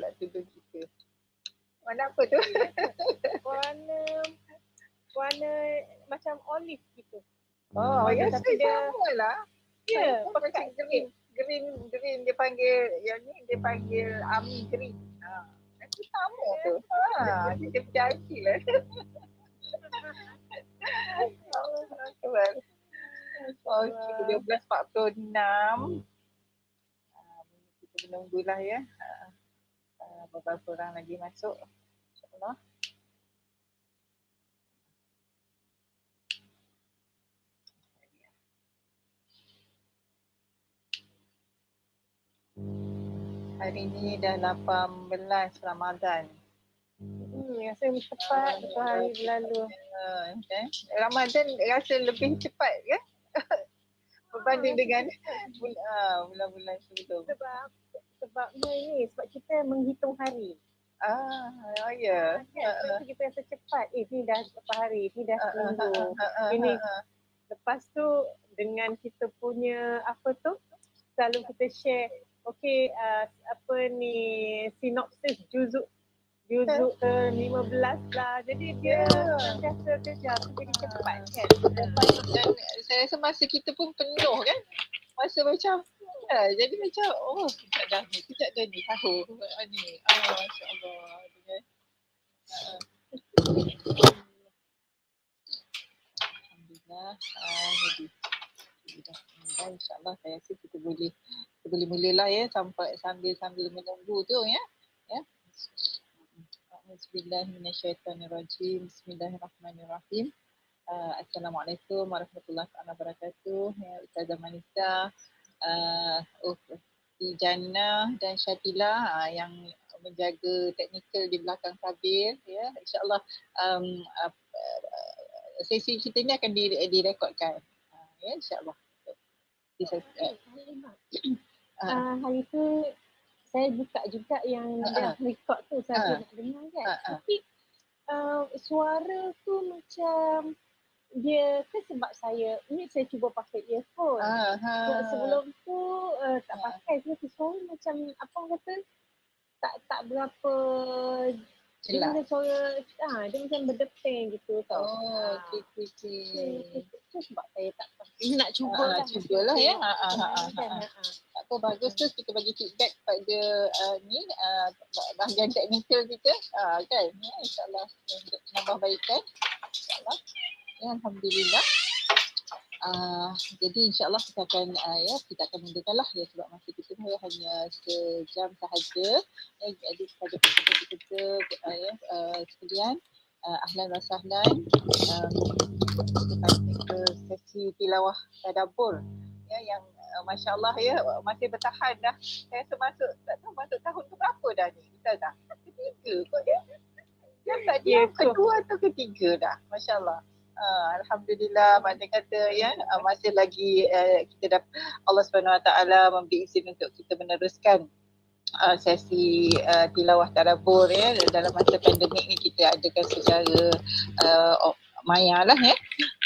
pula tudung kita. Warna apa tu? warna macam olive gitu. Oh, ya, tapi dia sama lah. Ya, macam green dia panggil, yang ni dia panggil army green. Itu sama tu. Kita percaya lah. Okey, 12.46. Kita menunggulah ya. Beberapa orang lagi masuk. InsyaAllah. Hari ni dah 18 Ramadan. Rasa cepat tu hari berlalu. Ramadan rasa lebih cepat kan? Berbanding dengan bulan-bulan sebelum. Sebabnya ini, sebab kita menghitung hari. Ya. Kita rasa cepat. Ni dah berapa hari, ni dah seminggu. Ini lepas tu dengan kita punya apa tu, selalu kita share, okey, apa ni, sinopsis juzuk ke-15 lah. Jadi dia biasa kejap, jadi cepat kan. Dan saya rasa masa kita pun penuh kan. Masa macam jadi macam kejap dah ni sahur ni. Masya-Allah. Alhamdulillah. Jadi insya-Allah saya rasa kita boleh mulalah ya sambil menunggu tu ya. Bismillahirrahmanirrahim. Bismillahirrahmanirrahim. Assalamualaikum warahmatullahi wabarakatuh. Ya, Ustazah Manisa, Jannah dan Syatila yang menjaga teknikal di belakang tabir ya. InsyaAllah sesi kita ni akan direkodkan. Ya, insyaAllah. Hari tu saya buka juga yang dah record tu, saya nak dengar kan. Tapi suara tu macam dia kan, sebab saya cuba pakai earphone. Sebelum tu tak pakai, sebab suara macam apa kata tak berapa jelas. Dia suara dia macam berdeping gitu tau. Okey. Itu sebab saya tak pakai. Nak cubalah ya. Tak apa, bagus tu kita bagi feedback pada bahagian teknikal kita kan. InsyaAllah untuk menambah baikkan. InsyaAllah. Ya, Alhamdulillah. Jadi insyaAllah kita akan mulakanlah ya, sebab masa kita hanya sejam sahaja. Jadi kepada peserta kita sekalian, ahlan wa sahlan. Kita ke sesi tilawah tadabbur ya, yang masya-Allah ya, masih bertahan dah. Saya rasa masuk tahun ke berapa dah ni? Kita dah ketiga kot ya. Yang tadi yang kedua atau ketiga dah. Masya-Allah. Alhamdulillah, makna kata ya, masih lagi kita Allah SWT memberi izin untuk kita meneruskan sesi tilawah tadabbur ya. Dalam masa pandemik ni kita adakan secara maya lah ya.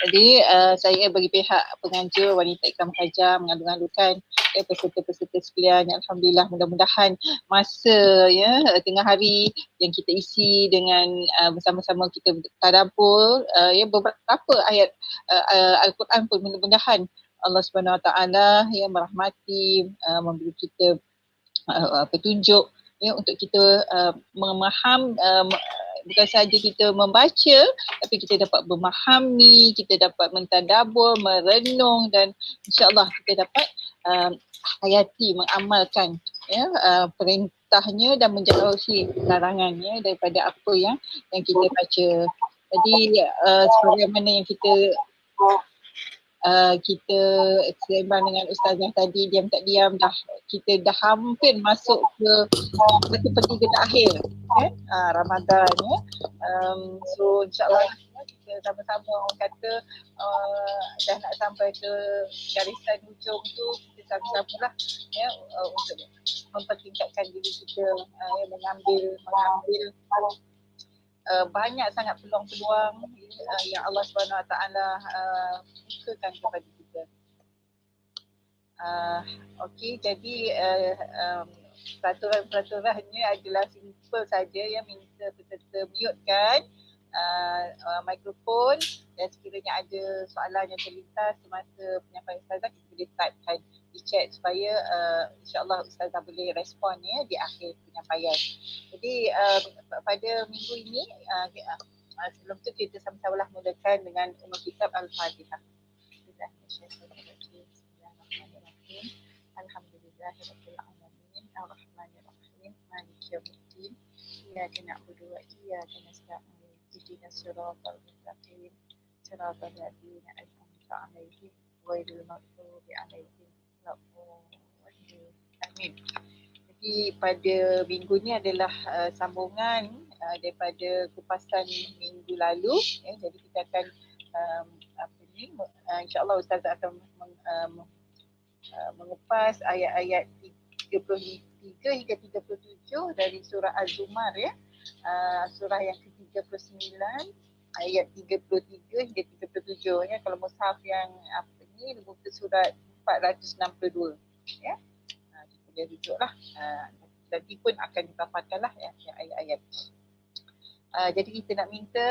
Jadi saya bagi pihak pengajar wanita ikram kajar mengalu-alukan peserta-peserta sekalian, alhamdulillah, mudah-mudahan masa ya tengah hari yang kita isi dengan bersama-sama kita tadabbur ya beberapa ayat Al-Quran pun, mudah-mudahan Allah Subhanahu Wa Taala ya merahmati, memberi kita petunjuk ya untuk kita memaham, bukan sahaja kita membaca tapi kita dapat memahami, kita dapat mentadabbur, merenung, dan insya-Allah kita dapat hayati, mengamalkan ya perintahnya dan menjauhi larangannya daripada apa yang kita baca. Jadi sebagaimana yang kita sembang dengan Ustazah tadi, diam tak diam kita dah hampir masuk ke sepertiga akhir kan Ramadan ya. So insyaAllah kita sama-sama, orang kata dah nak sampai ke garisan ujung tu, kita sama-sama lah ya untuk mempertingkatkan diri kita mengambil banyak sangat peluang-peluang yang Allah SWT bukakan kepada kita. Okey, jadi peraturannya adalah simple saja, ya, minta peserta mute-kan mikrofon, dan sekiranya ada soalan yang terlintas semasa penyampaian ustazah, kita boleh typekan di chat supaya insyaAllah ustazah boleh respon, ya, di akhir penyampaian. Jadi pada minggu ini sebelum tu kita sama-sama mulakan dengan Ummul Kitab Al-Fatihah. Bismillahirrahmanirrahim. Alhamdulillahirabbil alamin. Arrahmanirrahim. Maliki yaumiddin. Iyyaka na'budu wa iyyaka nasta'in. Ihdinas siratal mustaqim. Siratal ladzina an'amta 'alaihim ghairil maghdubi 'alaihim waladdallin. Amin. Jadi pada minggu ni adalah sambungan daripada kupasan minggu lalu, ya. Jadi kita akan insyaAllah ustazah akan mengupas ayat-ayat 33 hingga 37 dari surah Az-Zumar, ya. Surah yang ke-39 ayat 33 hingga 37, ya. Kalau mushaf yang muka surat 462, ya. Kita boleh rujuklah, nanti pun akan ditafatkanlah, ya, ayat-ayat. Jadi kita nak minta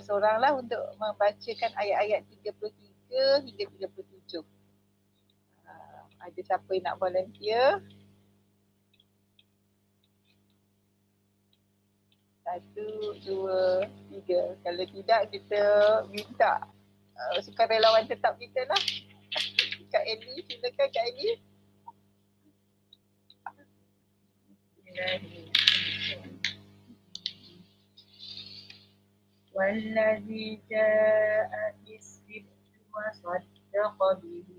seoranglah untuk membacakan ayat-ayat 33 hingga 37. Ada siapa yang nak volunteer? 1, 2, 3. Kalau tidak, kita minta sukarelawan tetap kita lah. Kak Eli, silakan Kak Eli. والذي جاء بالصدق وصدق به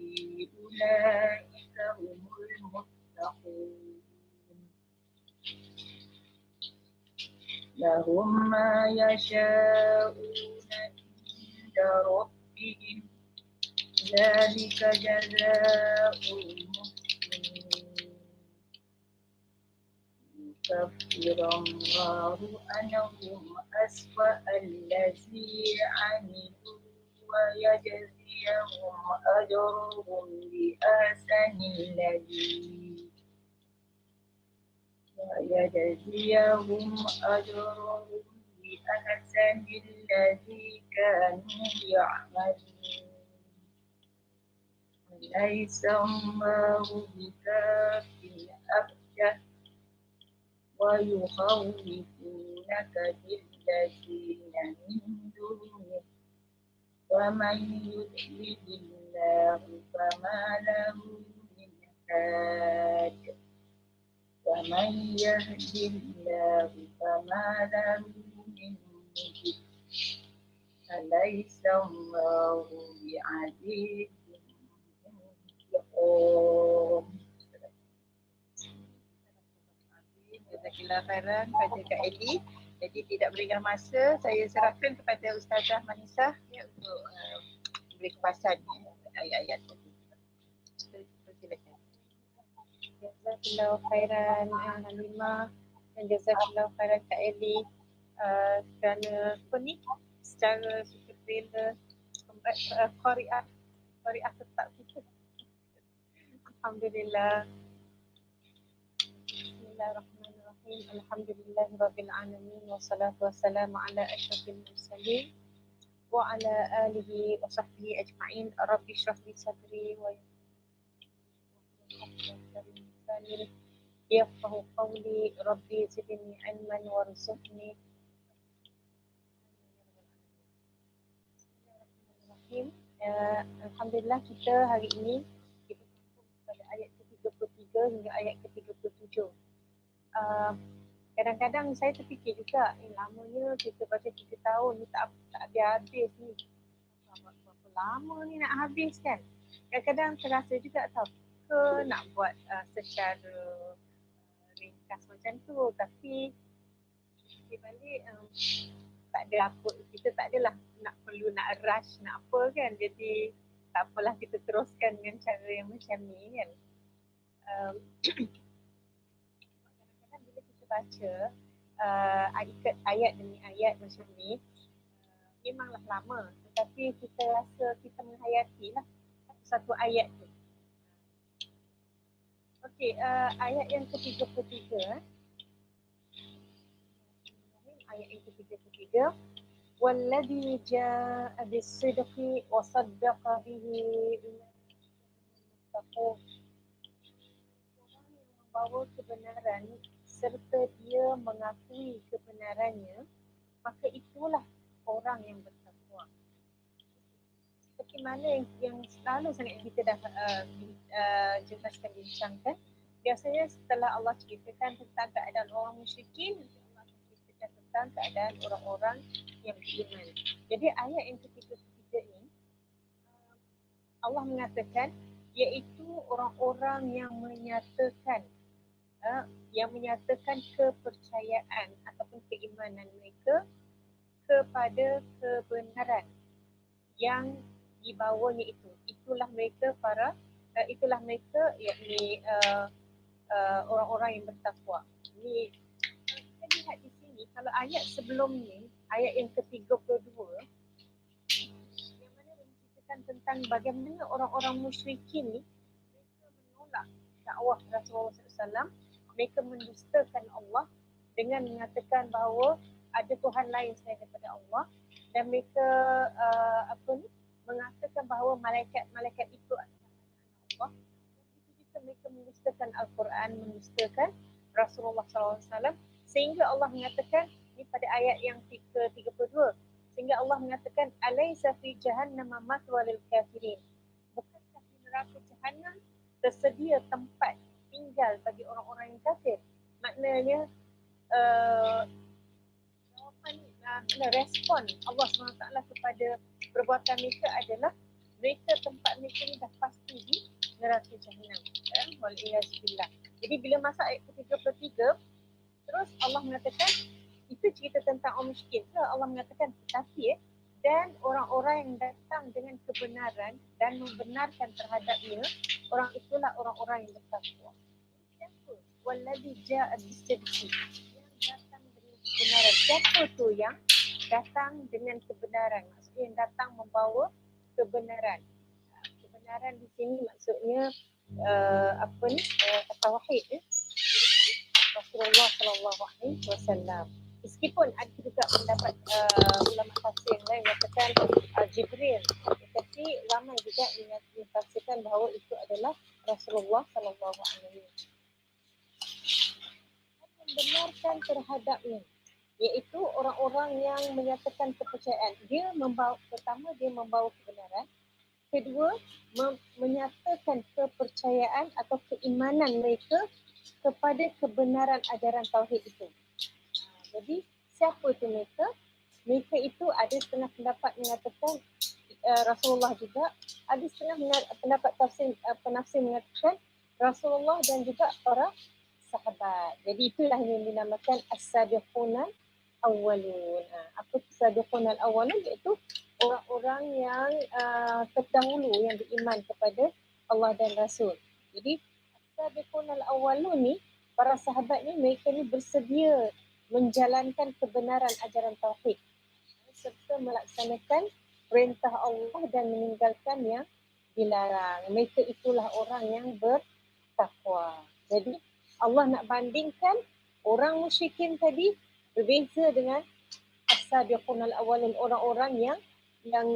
أولئك هم المتقون لهم ما يشاءون عند ربهم ذلك جزاء المحسنين يكفر الله عنهم أسوأ الذي عملوا ويجزيهم أجرهم بأحسن الذي كانوا يعملون أليس الله بكاف عبده ويخوفونك بالذين من دونه ومن يضلل الله فما له من هاد ومن يهد الله فما له من مضل أليس الله بعزيز انتقام. Jazakallah khairan pada Kak Eli. Jadi tidak berikan masa, saya serahkan kepada Ustazah Manisah, ya, untuk beri kepasan ayat-ayat tadi. Silakan. Jazakallah khairan Halimah dan jazakallah khairan Kak Eli kerana secara sukarela Qari'ah tetap kita. Alhamdulillah. Bismillahirrahmanirrahim. Alhamdulillahirabbil alamin wassalatu wassalamu ala asyrafil mursalin wa ala alihi wa sahbihi ajma'in. Rabbi shrah li sadri wa yassir yafqahu qawli. Rabbi zidni ilman warzuqni. Alhamdulillah, kita hari ini kita sambung pada ayat ke-33 hingga ayat ke-37. Kadang-kadang saya terfikir juga, lamanya kita baca 3 tahun ni tak habis-habis ni. Berapa lama ni nak habis kan? Kadang-kadang terasa juga tau, ke nak buat secara ringkas macam tu, tapi fikir balik tak ada apa, kita tak adalah perlu nak rush nak apa kan, jadi tak apalah kita teruskan dengan cara yang macam ni kan. Kadang-kadang bila kita baca ayat demi ayat macam ni, memanglah lama, tetapi kita rasa kita menghayati lah satu ayat tu. Okey, ayat yang ke-33. Ayat yang ke-33. Walladhi ja'a bis-sidqi wa saddaqa bihi muttaqun. Orang yang membawa kebenaran serta dia mengakui kebenarannya, maka itulah orang yang bertakwa. Seperti mana yang selalu sangat kita dah jelaskan, bincangkan, biasanya setelah Allah ceritakan tentang keadaan orang musyrikin, Allah ceritakan tentang keadaan orang-orang yang beriman. Jadi ayat yang ketiga ini Allah mengatakan iaitu orang-orang yang menyatakan kepercayaan ataupun keimanan mereka kepada kebenaran yang dibawanya itu. Itulah mereka yakni orang-orang yang bertakwa. Ini kita lihat di sini kalau ayat sebelum ni, ayat yang ke-32 yang mana menceritakan tentang bagaimana orang-orang musyrikin ni mereka menolak dakwah Rasulullah SAW, mereka mendustakan Allah dengan mengatakan bahawa ada Tuhan lain selain daripada Allah, dan mereka mengatakan bahawa malaikat itu adalah Allah. Begitu juga mereka mendustakan Al-Quran, mendustakan Rasulullah SAW, sehingga Allah mengatakan ini pada ayat yang ke-32, sehingga Allah mengatakan alaysa fi jahannam mathwa lil kafirin. Bukankah di neraka Jahannam tersedia tempat tinggal bagi orang-orang yang kafir? Maknanya respon Allah SWT kepada perbuatan mereka adalah tempat mereka ni dah pasti di neraka Jahannam. Waliyahzubillah. Jadi bila masuk ayat ke-33, terus Allah mengatakan itu cerita tentang orang musyrikin. Allah mengatakan tetapi dan orang-orang yang datang dengan kebenaran dan membenarkan terhadapnya, orang itulah orang-orang yang bertakwa. Siapa? Walladhi ja'a bis-sidqi, yang datang dengan kebenaran. Siapa tu yang datang dengan kebenaran? Maksudnya yang datang membawa kebenaran. Kebenaran di sini maksudnya tauhid. Rasulullah sallallahu alaihi wasallam. Meskipun ada juga pendapat ulama tafsir yang lain mengatakan Jibril, tetapi ramai juga yang ditafsirkan bahawa itu adalah Rasulullah sallallahu alaihi wasallam. Membenarkan terhadapnya, iaitu orang-orang yang menyatakan kepercayaan. Pertama dia membawa kebenaran, kedua menyatakan kepercayaan atau keimanan mereka kepada kebenaran ajaran tauhid itu. Jadi siapa itu mereka? Mereka itu ada setengah pendapat mengatakan Rasulullah juga, ada setengah pendapat penafsir mengatakan Rasulullah dan juga para sahabat. Jadi itulah yang dinamakan as-sabiqunal awwalun. Apa as-sabiqunal awwalun? Iaitu orang-orang yang terdahulu yang beriman kepada Allah dan Rasul. Jadi as-sabiqunal awwalun ni, para sahabat ni, mereka ni bersedia menjalankan kebenaran ajaran tauhid serta melaksanakan perintah Allah dan meninggalkan yang dilarang. Mereka itulah orang yang bertakwa. Jadi Allah nak bandingkan orang musyrikin tadi berbeza dengan as-sabiqunal awwalun, orang-orang yang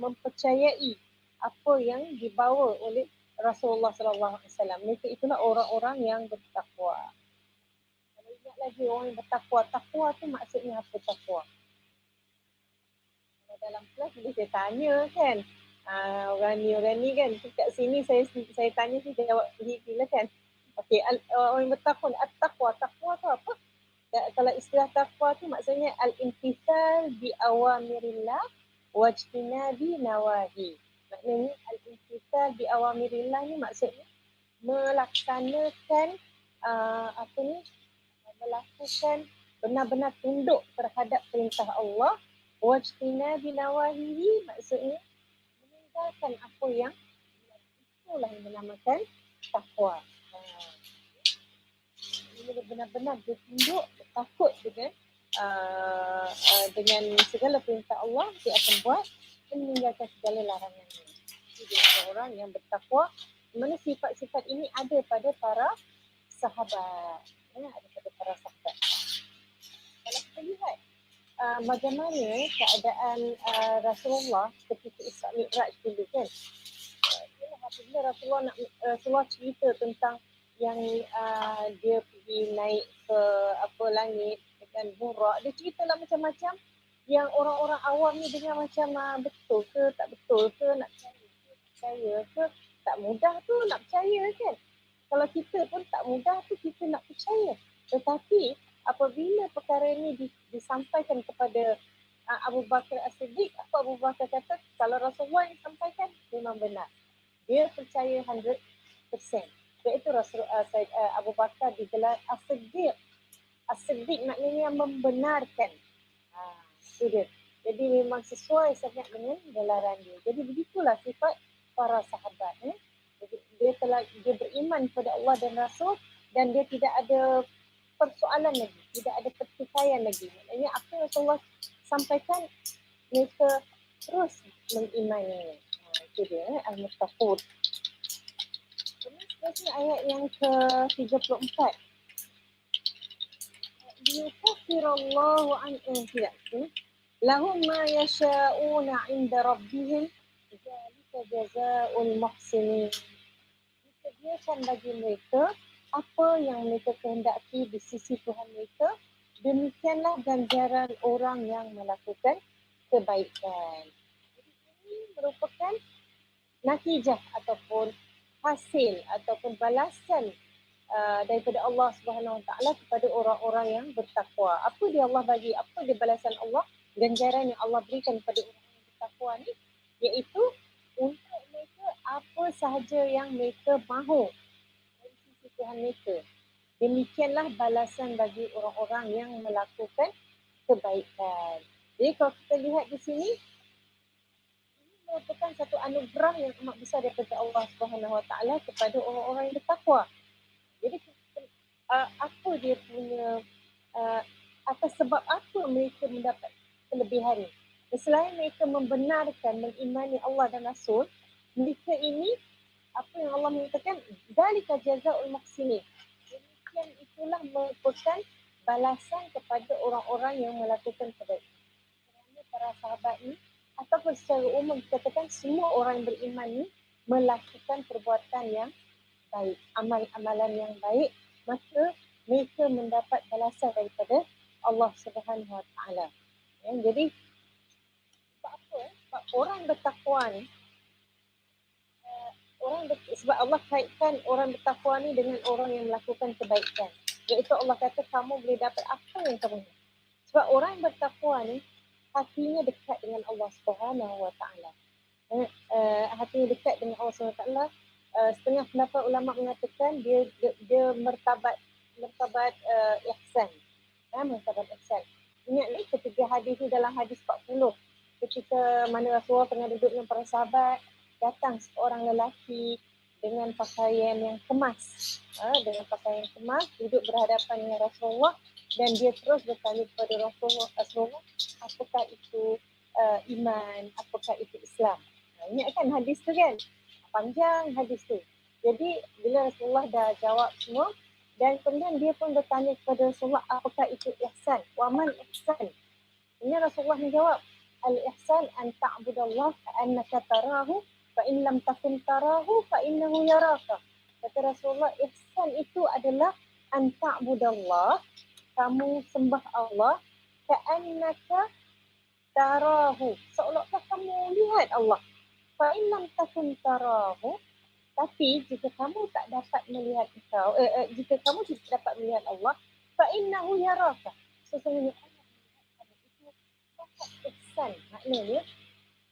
mempercayai apa yang dibawa oleh Rasulullah sallallahu alaihi wasallam. Mereka itulah orang-orang yang bertakwa. Ingat lagi orang yang bertakwa. Takwa tu maksudnya apa takwa? Kalau dalam kelas boleh saya tanya kan. Orang ni kan. Kat sini saya tanya saya jawab silakan. Okey, orang yang bertakwa ni at-taqwa. Takwa tu apa? Kalau istilah takwa tu maksudnya al-imtithal bi awamirillah wajtinabi nawahi. Maknanya al-imtithal bi awamirillah ni maksudnya melaksanakan melakukan benar-benar tunduk terhadap perintah Allah. Wajtinabi nawahihi maksudnya meninggalkan apa yang itulah yang dinamakan takwa. Ini benar-benar bertunduk, takut dengan segala perintah Allah, dia akan buat dan meninggalkan segala larangannya. Jadi orang yang bertakwa mana sifat-sifat ini ada pada para sahabat. Ada pada para sahabat. Kalau kita lihat bagaimana keadaan Rasulullah ketika Isra Mi'raj dulu kan. Apabila Rasulullah cerita tentang yang dia pergi naik ke langit dengan burak, dia ceritalah macam-macam yang orang-orang awam ni dengar macam betul ke tak betul ke, nak percaya ke tak mudah tu nak percaya kan. Kalau kita pun tak mudah tu kita nak percaya. Tetapi apabila perkara ini disampaikan kepada Abu Bakar As-Siddiq, apa Abu Bakar kata, kalau Rasulullah yang sampaikan memang benar. Dia percaya 100%. Iaitu Abu Bakar digelar As-Siddiq. As-Siddiq maknanya yang membenarkan. Itu dia. Jadi memang sesuai sangat dengan gelaran dia. Jadi begitulah sifat para sahabat. Jadi dia beriman kepada Allah dan Rasul dan dia tidak ada persoalan lagi, tidak ada pertikaian lagi. Maknanya apa yang Rasulullah sampaikan, mereka terus mengimani. Itu dia, Al-Muttaqun. Kemudian seterusnya ayat yang ke-34. Liyukaffirallahu tidak. Lahum ma yasha'una 'inda rabbihim dzalika jazaa'ul muhsinin. Disediakan bagi mereka apa yang mereka kehendaki di sisi Tuhan mereka, demikianlah ganjaran orang yang melakukan kebaikan. Jadi ini merupakan natijah ataupun hasil ataupun balasan daripada Allah Subhanahu Wa Taala kepada orang-orang yang bertakwa. Apa dia Allah bagi? Apa dia balasan Allah? Ganjaran yang Allah berikan kepada orang yang bertakwa ni, iaitu untuk mereka apa sahaja yang mereka mahu dari sisi Tuhan mereka. Demikianlah balasan bagi orang-orang yang melakukan kebaikan. Jadi kalau kita lihat di sini, ini merupakan satu anugerah yang amat besar daripada Allah Subhanahu Wa Taala kepada orang-orang yang bertakwa. Jadi apa dia punya, atas sebab apa mereka mendapat kelebihan ni. Selain mereka membenarkan, mengimani Allah dan Rasul, mereka ini, apa yang Allah mengatakan, dzalika jazaa'ul muhsinin. Demikian itulah merupakan balasan kepada orang-orang yang melakukan kebaikan. Kerana para sahabat ni, ataupun secara umum dikatakan semua orang yang beriman ni melakukan perbuatan yang baik, amal-amalan yang baik, maka mereka mendapat balasan daripada Allah Subhanahu Wa Taala. Jadi sebab apa? Sebab orang bertakwa ni, sebab Allah kaitkan orang bertakwa ni dengan orang yang melakukan kebaikan. Iaitu Allah kata kamu boleh dapat apa yang kamu nak. Sebab orang yang bertakwa ni hatinya dekat dengan Allah Subhanahu Wa Taala. Hatinya dekat dengan Allah Subhanahu Wa Taala. Setengah pendapat ulama mengatakan dia martabat ihsan. Martabat ihsan. Ingat ni ketiga hadis ni dalam hadis 40. Ketika mana Rasulullah tengah duduk dengan para sahabat, datang seorang lelaki dengan pakaian yang kemas. Dengan pakaian yang kemas, duduk berhadapan dengan Rasulullah dan dia terus bertanya kepada Rasulullah, apakah itu iman, apakah itu Islam. Ingat kan hadis tu kan? Panjang hadis tu. Jadi bila Rasulullah dah jawab semua dan kemudian dia pun bertanya kepada Rasulullah, apakah itu ihsan? Wa man ihsan? Ini Rasulullah menjawab, al-ihsan an ta'budallah ka'annaka tarahu fa in lam takun tarahu fa innahu yaraka. Kata Rasulullah, ihsan itu adalah an ta'budallah, kamu sembah Allah, ka'annaka tarahu, seolah-olah kamu lihat Allah. Fa in lam takun tarahu, tapi jika kamu tak dapat melihat jika kamu tidak dapat melihat Allah, fa innahu yaraka, sesungguhnya Allah melihat kamu. Itu tahap ihsan, maknanya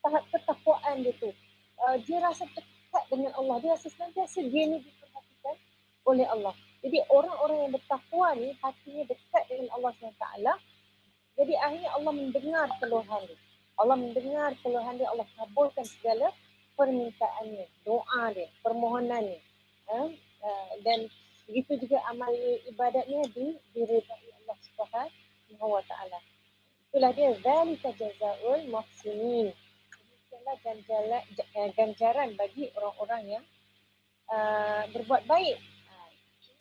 tahap ketakwaan dia tu. Dia rasa dekat dengan Allah, dia rasa senantiasa dia ni diperhatikan oleh Allah. Jadi orang-orang yang bertakwa ni hatinya dekat dengan Allah SWT. Jadi akhirnya Allah mendengar keluhan dia. Allah kabulkan segala permintaannya, doa dia, permohonannya. Dan begitu juga amal ibadatnya diridai Allah Subhanahu Wa Taala. Itulah dia, dzalika jazaa'ul muhsinin. Demikianlah ganjaran bagi orang-orang yang berbuat baik.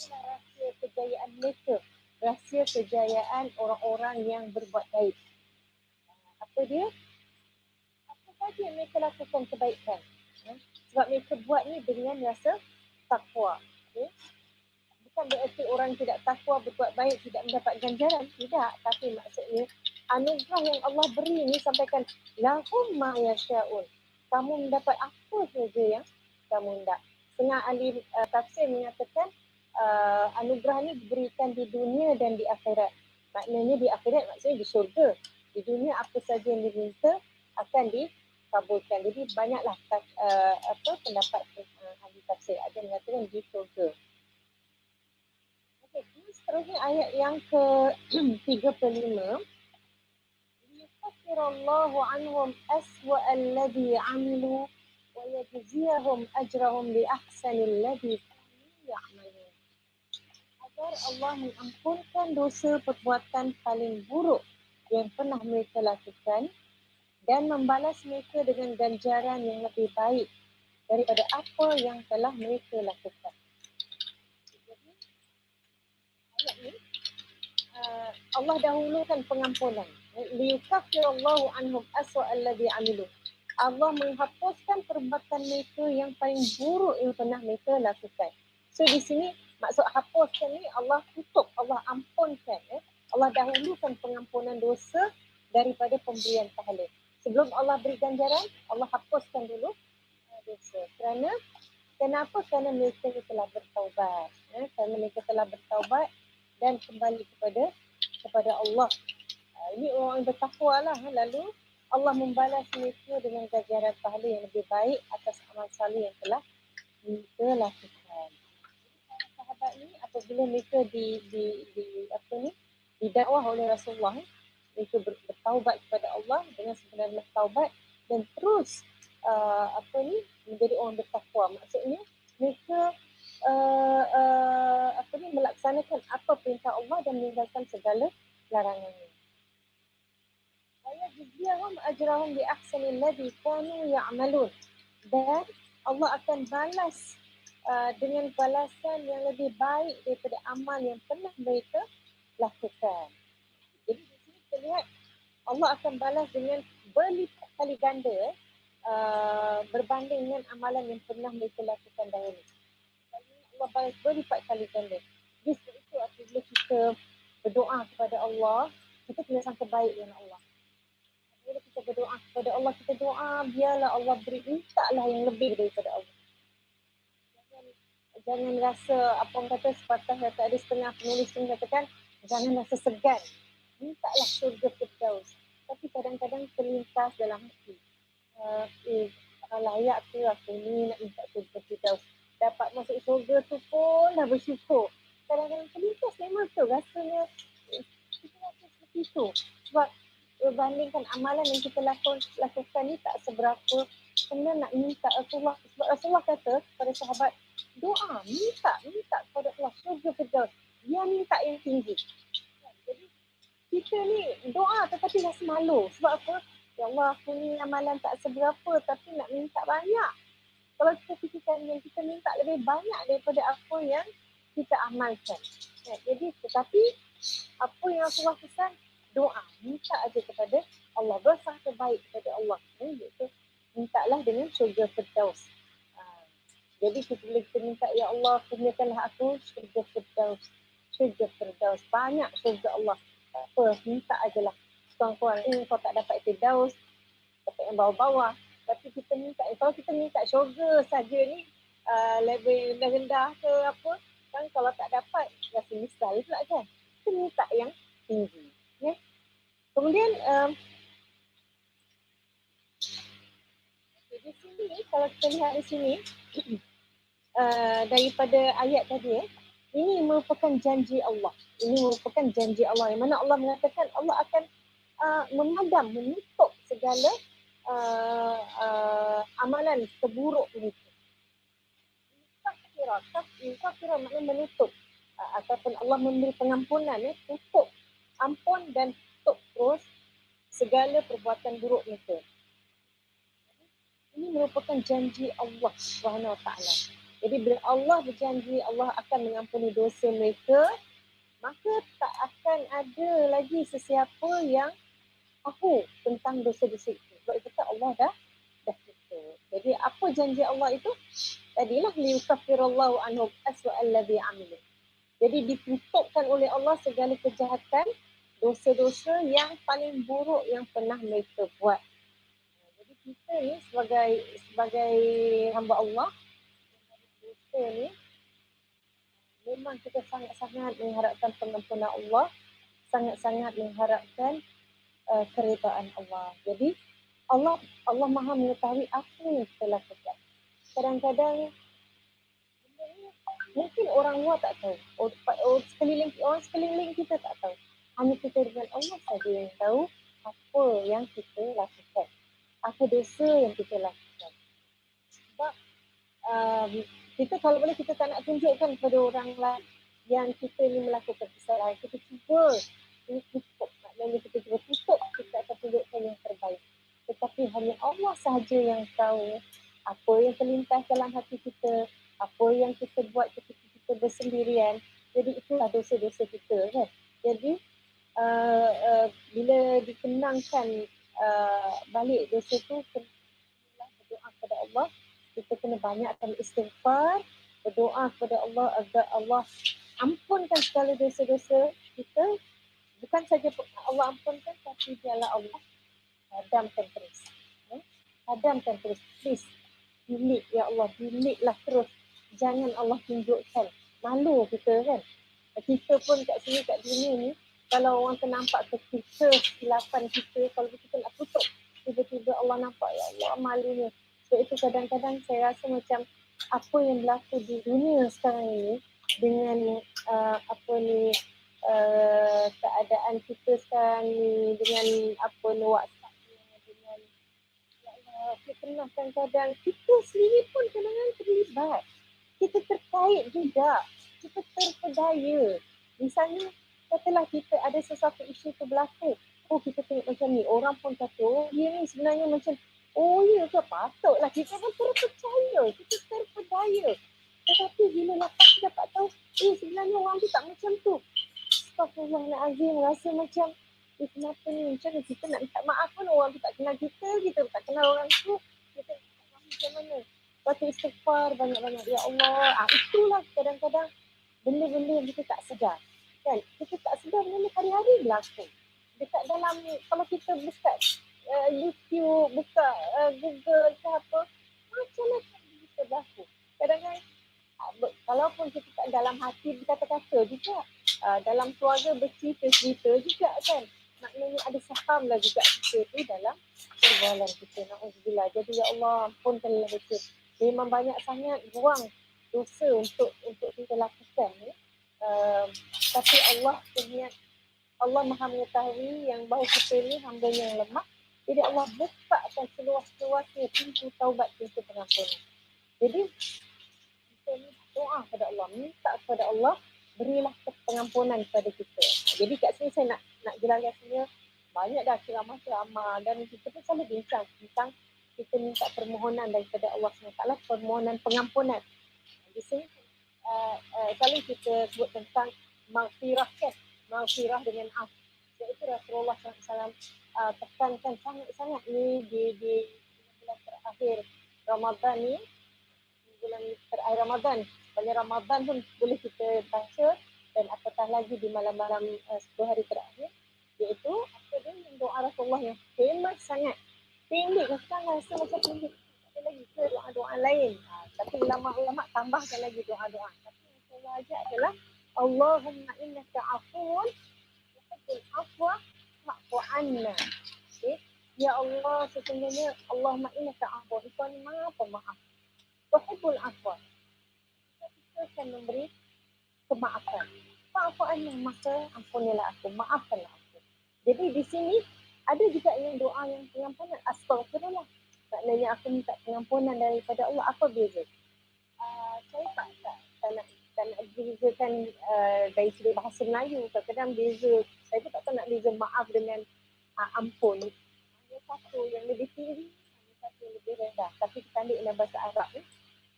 Inilah rahsia kejayaan mereka, rahsia kejayaan orang-orang yang berbuat baik. Apa dia? Apa saja mereka lakukan kebaikan. Sebab mereka buat ni dengan rasa takwa. Okay? Bukan bererti orang tidak takwa berbuat baik tidak mendapat ganjaran. Tidak. Tapi maksudnya anugerah yang Allah beri ni sampaikan lahum ma yasyaun. Kamu mendapat apa saja yang kamu hendak. Setengah ahli tafsir mengatakan anugerah ni diberikan di dunia dan di akhirat. Maknanya di akhirat maksudnya di syurga. Di dunia apa saja yang diminta akan dikabulkan. Jadi banyaklah pendapat ahli tafsir. Ada yang mengatakan di syurga. Seterusnya ayat yang ke-35. Liyukaffirallahu anhum aswa alladhi amilu wa yajziyahum ajrahum bi ahsanil ladhi kanu ya'malun. Agar Allah mengampunkan dosa perbuatan paling buruk yang pernah mereka lakukan dan membalas mereka dengan ganjaran yang lebih baik daripada apa yang telah mereka lakukan. Ayat ni Allah dahulukan pengampunan. Liyukaffirallahu anhum aswa alladhi amilu. Allah menghapuskan perbuatan mereka yang paling buruk yang pernah mereka lakukan. So di sini maksud hapuskan ni Allah tutup, Allah ampunkan. Allah dahulukan pengampunan dosa daripada pemberian pahala. Sebelum Allah beri ganjaran, Allah hapuskan dulu dosa. Kenapa? Kerana mereka telah bertaubat. Kerana mereka telah bertaubat dan kembali kepada Allah. Ini orang yang bertakwa lah. Lalu Allah membalas mereka dengan ganjaran pahala yang lebih baik atas amal saleh yang telah mereka lakukan. Sahabat ni apabila mereka didakwah oleh Rasulullah, mereka bertaubat kepada Allah dengan sebenar-benar taubat dan terus menjadi orang bertakwa. Maksudnya mereka melaksanakan apa perintah Allah dan meninggalkan segala larangannya. Ayat jiziyahum ajrahum bi ahsanil ladzi kanu ya'malun. Dan Allah akan balas dengan balasan yang lebih baik daripada amal yang pernah mereka lakukan. Jadi di sini kita lihat Allah akan balas dengan berlipat kali ganda berbanding dengan amalan yang pernah mereka lakukan dahulu. Allah balas berlipat kali ganda. Jadi sebab itu apabila kita berdoa kepada Allah, kita kena sangka baik dengan Allah. Apabila kita berdoa kepada Allah, kita doa biarlah Allah beri, mintalah yang lebih daripada Allah. Jangan rasa apa orang kata sepatah kata ada setengah penulis tu katakan jangan rasa segan. Mintalah syurga Firdaus. Tapi kadang-kadang terlintas dalam hati. Layak ke aku ni nak minta syurga Firdaus. Dapat masuk syurga tu pun dah bersyukur. Kadang-kadang terlintas memang tu rasanya kita rasa seperti itu. Sebab berbandingkan amalan yang kita lakukan ni tak seberapa. Kena nak minta Rasulullah. Sebab Rasulullah kata kepada sahabat, doa, minta kepada Allah syurga Firdaus. Dia minta yang tinggi. Jadi kita ni doa tetapi rasa malu. Sebab apa? Ya Allah, aku ni amalan tak seberapa tapi nak minta banyak. Kalau kita fikirkan yang kita minta lebih banyak daripada apa yang kita amalkan. Jadi tetapi apa yang Rasulullah pesan, doa, minta aja kepada Allah, bersangka baik kepada Allah. Iaitu mintalah dengan syurga Firdaus. Jadi bila kita minta, ya Allah, kurniakanlah aku syurga Firdaus. Syurga Firdaus. Banyak syurga Allah. Tak apa, minta ajalah. Kurang-kurang kau tak dapat Firdaus, dapat yang bawah-bawah. Tapi kita minta, kalau kita minta syurga saja ni, level yang rendah ke apa, kan kalau tak dapat, rasa misal pula kan. Kita minta yang tinggi. Ya? Kemudian, di sini, kalau kita lihat di sini, daripada ayat tadi, ini merupakan janji Allah. Ini merupakan janji Allah. Yang mana Allah mengatakan Allah akan memadam, menutup segala amalan seburuk mereka. Kafirah maknanya menutup. Ataupun Allah memberi pengampunan, tutup, ampun dan tutup terus segala perbuatan buruk mereka. Ini merupakan janji Allah SWT. Jadi bila Allah berjanji Allah akan mengampuni dosa mereka, maka tak akan ada lagi sesiapa yang tahu tentang dosa-dosa itu. Sebab itu Allah dah tutup. Jadi apa janji Allah itu? Tadilah liyukaffirallahu anhum aswa alladhi amilu. Jadi ditutupkan oleh Allah segala kejahatan, dosa-dosa yang paling buruk yang pernah mereka buat. Jadi kita ni sebagai hamba Allah, dosa ni memang kita sangat-sangat mengharapkan pengampunan Allah, sangat-sangat mengharapkan keridaan Allah. Jadi Allah Maha mengetahui apa yang kita lakukan. Kadang-kadang mungkin orang luar tak tahu, orang sekeliling kita tak tahu. Hanya kita dengan Allah saja yang tahu apa yang kita lakukan, apa dosa yang kita lakukan. Sebab kita kalau boleh kita tak nak tunjukkan kepada orang lain yang kita ni melakukan kesalahan. Kita cuba tutup, maknanya kita cuba tutup, kita akan tunjukkan yang terbaik. Tetapi hanya Allah sahaja yang tahu apa yang terlintas dalam hati kita, apa yang kita buat ketika kita bersendirian. Jadi itulah dosa-dosa kita kan. Jadi bila dikenangkan balik dosa tu, kena berdoa kepada Allah. Kita kena banyakkan istighfar, berdoa kepada Allah agar Allah ampunkan segala dosa-dosa kita. Bukan saja Allah ampunkan, tapi dialah Allah hadamkan terus. Hadamkan terus. Please, delete ya Allah, delete lah terus. Jangan Allah tunjukkan. Malu kita kan. Kita pun kat sini, kat dunia ni, kalau orang nampak kita, kesilapan kita, kalau kita nak tutup, tiba-tiba Allah nampak, ya Allah malunya. So itu kadang-kadang saya rasa macam apa yang berlaku di dunia sekarang ini dengan keadaan kita sekarang ni, dengan WhatsApp dengan kita kadang kita sendiri pun kadang-kadang terlibat. Kita terkait juga. Kita terpedaya. Misalnya, katalah kita ada sesuatu isu tu berlaku. Oh, kita tengok macam ni. Orang pun kata, oh, dia ni sebenarnya macam, oh, ya ke? Patutlah. Kita pun terpercaya. Kita terpedaya. Tetapi bila lepas kita dapat tahu, sebenarnya orang tu tak macam tu. Astagfirullahaladzim, rasa macam, kenapa ni? Macam mana kita nak minta maaf pun orang tu tak kenal kita tak kenal orang tu. Kita nak maaf macam mana? Baca istighfar banyak-banyak. Ya Allah, itulah kadang-kadang benda-benda yang kita tak sedar. Kan? Kita tak sedar benda hari-hari berlaku. Dekat dalam, kalau kita buka YouTube, buka Google ke apa, macam-macam kita berlaku. Kadang-kadang, kalaupun kita tak dalam hati berkata-kata juga, dalam keluarga bercerita-cerita juga kan. Maknanya ada saham lah juga kita tu dalam perbualan kita. Na'udzubillah. Jadi ya Allah, ampunkanlah dosa. Memang banyak sangat ruang dosa untuk kita lakukan. Tapi Allah Maha mengetahui yang bahawa kita ni hamba yang lemah. Jadi Allah bukakan seluas-luasnya pintu taubat, pintu pengampunan. Jadi kita ni doa kepada Allah, minta kepada Allah, berilah pengampunan kepada kita. Jadi kat sini saya nak jelaskan sebenarnya banyak dah ceramah-ceramah dan kita pun selalu bincang tentang kita minta permohonan daripada Allah SWT, permohonan pengampunan. Di sini selalu kita sebut tentang maghfirah kan, maghfirah dengan af. Iaitu Rasulullah SAW tekankan sangat-sangat ni di bulan terakhir Ramadan ni, bulan terakhir Ramadan. Banyak Ramadan pun boleh kita baca, dan apatah lagi di malam-malam 10 hari terakhir, iaitu apa dia, doa Rasulullah yang famous sangat. Pendek kan, sekarang rasa macam pendek. Ada lagi ke doa-doa lain? Tapi ulama-ulama tambahkan lagi doa-doa. Tapi yang saya ajak adalah Allahumma innaka afuun tuhibbul afwa fa'fu anna. Okay? Ya Allah, sesungguhnya Allahumma innaka afuun, Engkau ni maha pemaaf. Tuhibbul afwa, kita akan memberi kemaafan. Fa'fu anna, maka ampunilah aku, maafkanlah aku. Jadi di sini ada juga yang doa yang pengampunan, astagfirullah. Maknanya aku minta pengampunan daripada Allah. Apa beza? Saya tak nak bezakan dari segi bahasa Melayu. Kadang-kadang beza. Saya pun tak tahu nak beza maaf dengan ampun. Hanya satu yang lebih tinggi, hanya satu yang lebih rendah. Tapi kita ambil dalam bahasa Arab ni.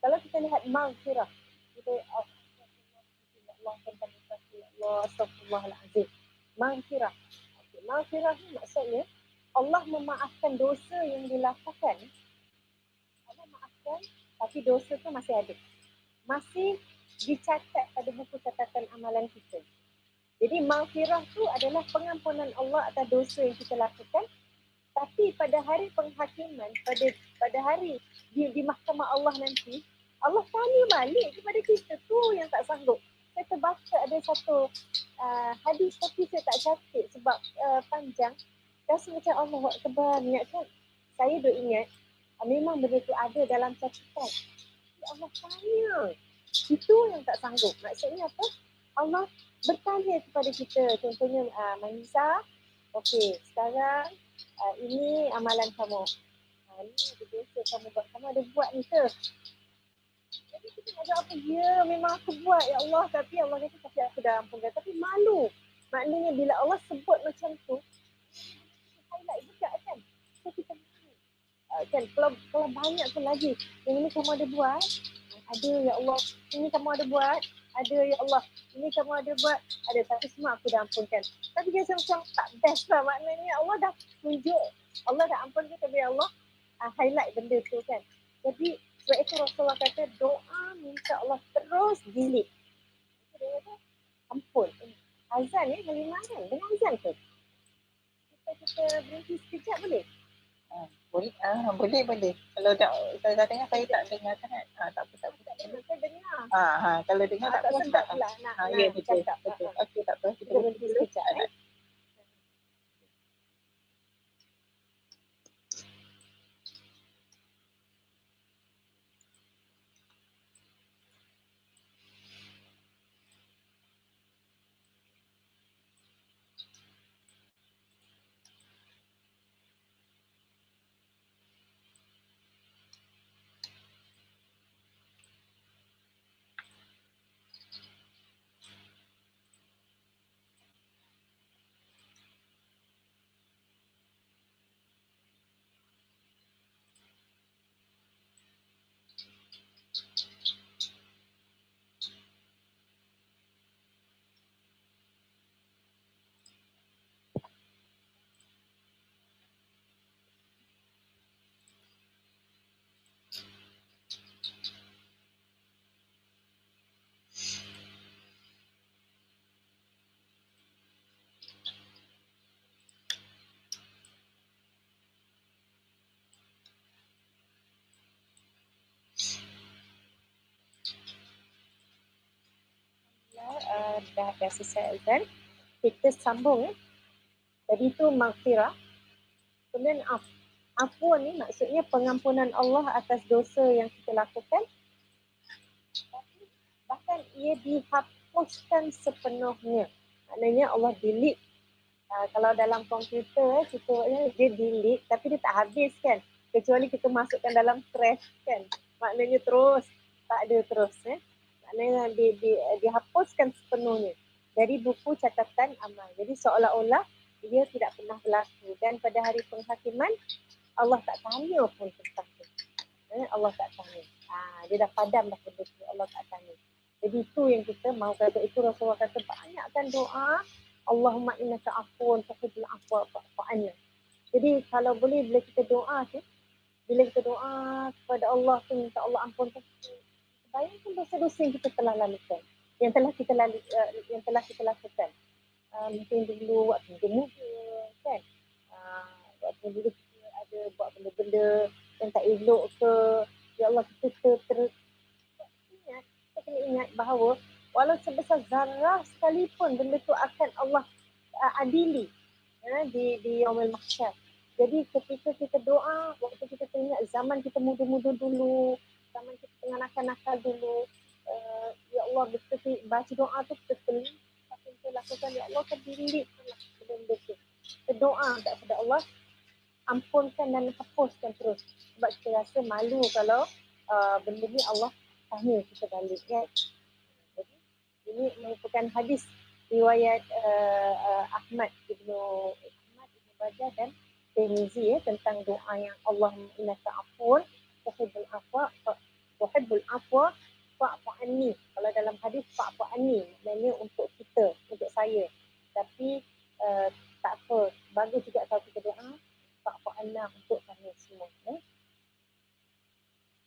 Kalau kita lihat maghfirah. Kita Allah tentang Allah astagfirullahalazim. Maghfirah. Okay. Maghfirah ni maksudnya Allah memaafkan dosa yang dilakukan. Allah maafkan tapi dosa tu masih ada. Masih dicatat pada buku catatan amalan kita. Jadi maghfirah tu adalah pengampunan Allah atas dosa yang kita lakukan. Tapi pada hari penghakiman, pada hari di mahkamah Allah nanti, Allah tanya balik kepada kita tu yang tak sanggup. Saya terbaca ada satu hadis tapi saya tak catat sebab panjang. Rasa macam Allah Akbar, ingatkan saya duk ingat memang benda tu ada dalam catatan. Allah tanya. Itu yang tak sanggup. Maksudnya apa? Allah bertanya kepada kita. Contohnya Manisa, okey, sekarang ini amalan kamu. Ini ada dosa kamu buat. Kamu ada buat ni ke? Jadi kita nak jawab apa? Ya, memang aku buat ya Allah. Tapi Allah kata, tapi aku dah ampunkan. Tapi malu. Maknanya bila Allah sebut macam tu, highlight juga kan? So kita kan, kalau banyak tu lagi. Yang ini kamu ada buat, ada ya Allah. Ini kamu ada buat, ada ya Allah. Ini kamu ada buat, ada. Tapi semua aku dah ampunkan. Tapi dia macam tak best lah. Maknanya Allah dah tunjuk, Allah dah ampunkan, tapi Allah highlight benda tu kan. Jadi sebab itu Rasulullah kata doa minta Allah terus delete. Dia kata ampun. Azan ni bagaimana kan? Dengan azan tu. Kita berhenti sekejap boleh? Boleh. Kalau saya dengar saya tak dengar sangat. Tak apa. Saya dengar. Kalau dengar tak apa. Sedap pula nak Ya, betul. cakap. Okey, tak apa. Kita berhenti sekejap. Dah selesai kan? Kita sambung. Tadi tu maghfirah. Kemudian afwan ni maksudnya pengampunan Allah atas dosa yang kita lakukan. Bahkan ia dihapuskan sepenuhnya. Maknanya Allah delete. Kalau dalam komputer kita dia delete tapi dia tak habis kan. Kecuali kita masukkan dalam trash kan. Maknanya terus, tak ada terus. Maknanya dihapuskan sepenuhnya dari buku catatan amal. Jadi seolah-olah dia tidak pernah berlaku. Dan pada hari penghakiman, Allah tak tanya pun tentang itu. Allah tak tanya. Dia dah padam dah benda tu. Allah tak tanya. Jadi itu yang kita mahu kata. Itu Rasulullah kata banyakkan doa. Allahumma innaka afuun tuhibbul afwa fa'fu anna. Jadi kalau boleh bila kita doa tu, bila kita doa kepada Allah tu minta Allah ampunkan, bayangkan dosa-dosa yang kita telah lakukan, yang telah kita lakukan. Mungkin dulu waktu muda kan, waktu dulu kita ada buat benda-benda yang tak elok ke, ya Allah kita kena ingat bahawa walau sebesar zarah sekalipun benda tu akan Allah adili di yaumil mahsyar. Jadi ketika kita doa, waktu kita teringat zaman kita muda-muda dulu, zaman kita tengah nakal-nakal dulu, ya Allah betul baca doa tu betul. Tapi kita lakukan, ya Allah terdiliklah benda tu. Kita doa kepada Allah, ampunkan dan hapuskan terus. Sebab kita rasa malu kalau benda ni Allah tanya kita balik kan. Jadi ini merupakan hadis riwayat Ahmad Ibnu Bajah dan Tirmizi tentang doa yang Allahumma innaka afuun tuhibbul afwa fa'fu anni. Kalau dalam hadis fa'fu anni maknanya untuk kita, untuk saya. Tapi tak apa, bagus juga kalau kita doa fa'fu anna untuk kami semua.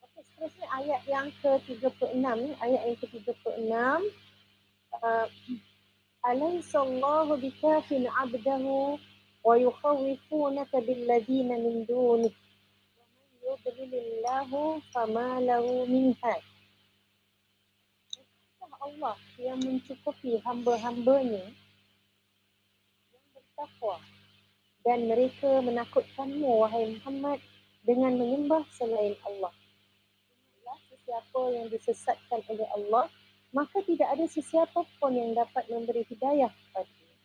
Okey, seterusnya ayat yang ke-36. Ayat yang ke-36. Alaysallahu bikafin 'abdahu wa yukhawifunaka billadina min dunih. Wa man yudlilillahu fama lahu min had. Allah yang mencukupi hamba-hambanya yang bertakwa dan mereka menakutkanmu wahai Muhammad dengan menyembah selain Allah. Ingatlah sesiapa yang disesatkan oleh Allah, maka tidak ada sesiapa pun yang dapat memberi hidayah kepadanya.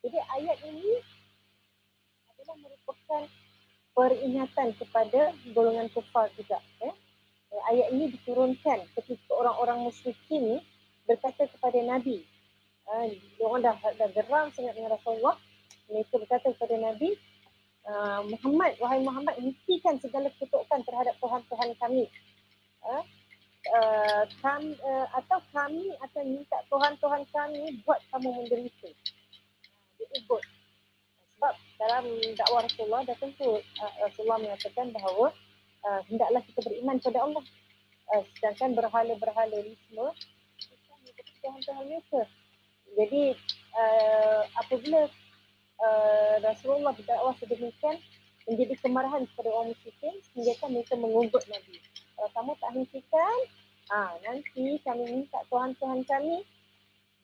Jadi ayat ini adalah merupakan peringatan kepada golongan kufar juga. Ayat ini diturunkan ketika orang-orang musyrikin ni berkata kepada Nabi. Diorang dah geram sangat dengan Rasulullah. Mereka berkata kepada Nabi, Muhammad, wahai Muhammad, hentikan segala kutukan terhadap Tuhan-Tuhan kami. Atau kami akan minta Tuhan-Tuhan kami buat kamu menderita. Diikut. Sebab dalam dakwah Rasulullah dah tentu Rasulullah mengatakan bahawa hendaklah kita beriman kepada Allah. Sedangkan berhala-berhala ni semua bukan mengikuti Tuhan-Tuhan mereka. Jadi apabila Rasulullah berdakwah sedemikian menjadi kemarahan kepada orang musyrikin sehingga mereka mengugut Nabi. Kalau kamu tak hentikan, nanti kami minta Tuhan-Tuhan kami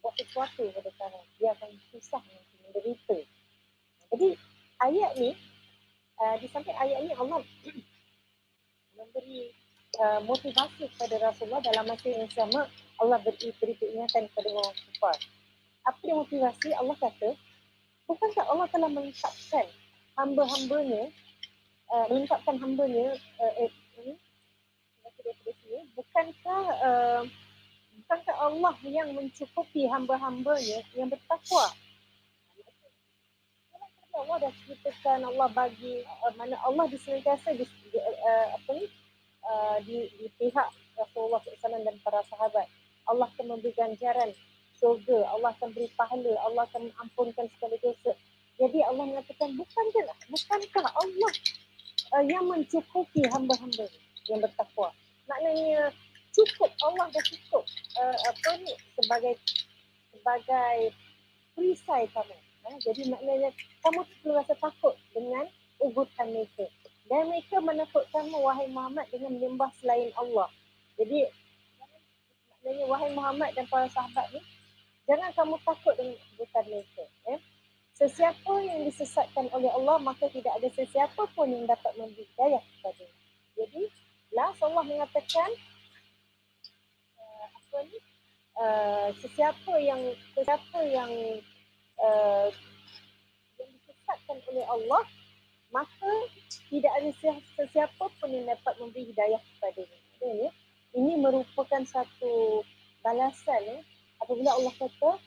buat sesuatu kepada kamu. Dia akan susah nanti, menderita. Jadi ayat ni, di samping ayat ni Allah memberi motivasi kepada Rasulullah. Dalam masa yang sama Allah beri peringatan kepada orang kafir. Apa dia motivasi? Allah kata, bukankah Allah telah menetapkan hamba-hambanya, bukankah Allah yang mencukupi hamba-hambanya yang bertakwa? Allah dah ceritakan, Allah bagi, mana Allah disenantiasa di pihak Rasulullah SAW dan para sahabat. Allah akan memberi ganjaran syurga, Allah akan beri pahala, Allah akan mengampunkan segala dosa. Jadi Allah mengatakan, bukankah Allah yang mencukupi hamba-hamba yang bertakwa? Maknanya cukup, Allah dah cukup sebagai perisai kamu. Jadi maknanya kamu perlu rasa takut dengan ugutan mereka. Dan mereka menakutkanmu wahai Muhammad dengan menyembah selain Allah. Jadi maknanya wahai Muhammad dan para sahabat ni, jangan kamu takut dengan ugutan mereka. Sesiapa yang disesatkan oleh Allah, maka tidak ada sesiapa pun yang dapat memberi hidayah kepadanya. Jadi Allah mengatakan sesiapa yang disesatkan oleh Allah, maka tidak ada sesiapa pun yang dapat memberi hidayah kepadanya. Ini merupakan satu balasan apabila Allah kata,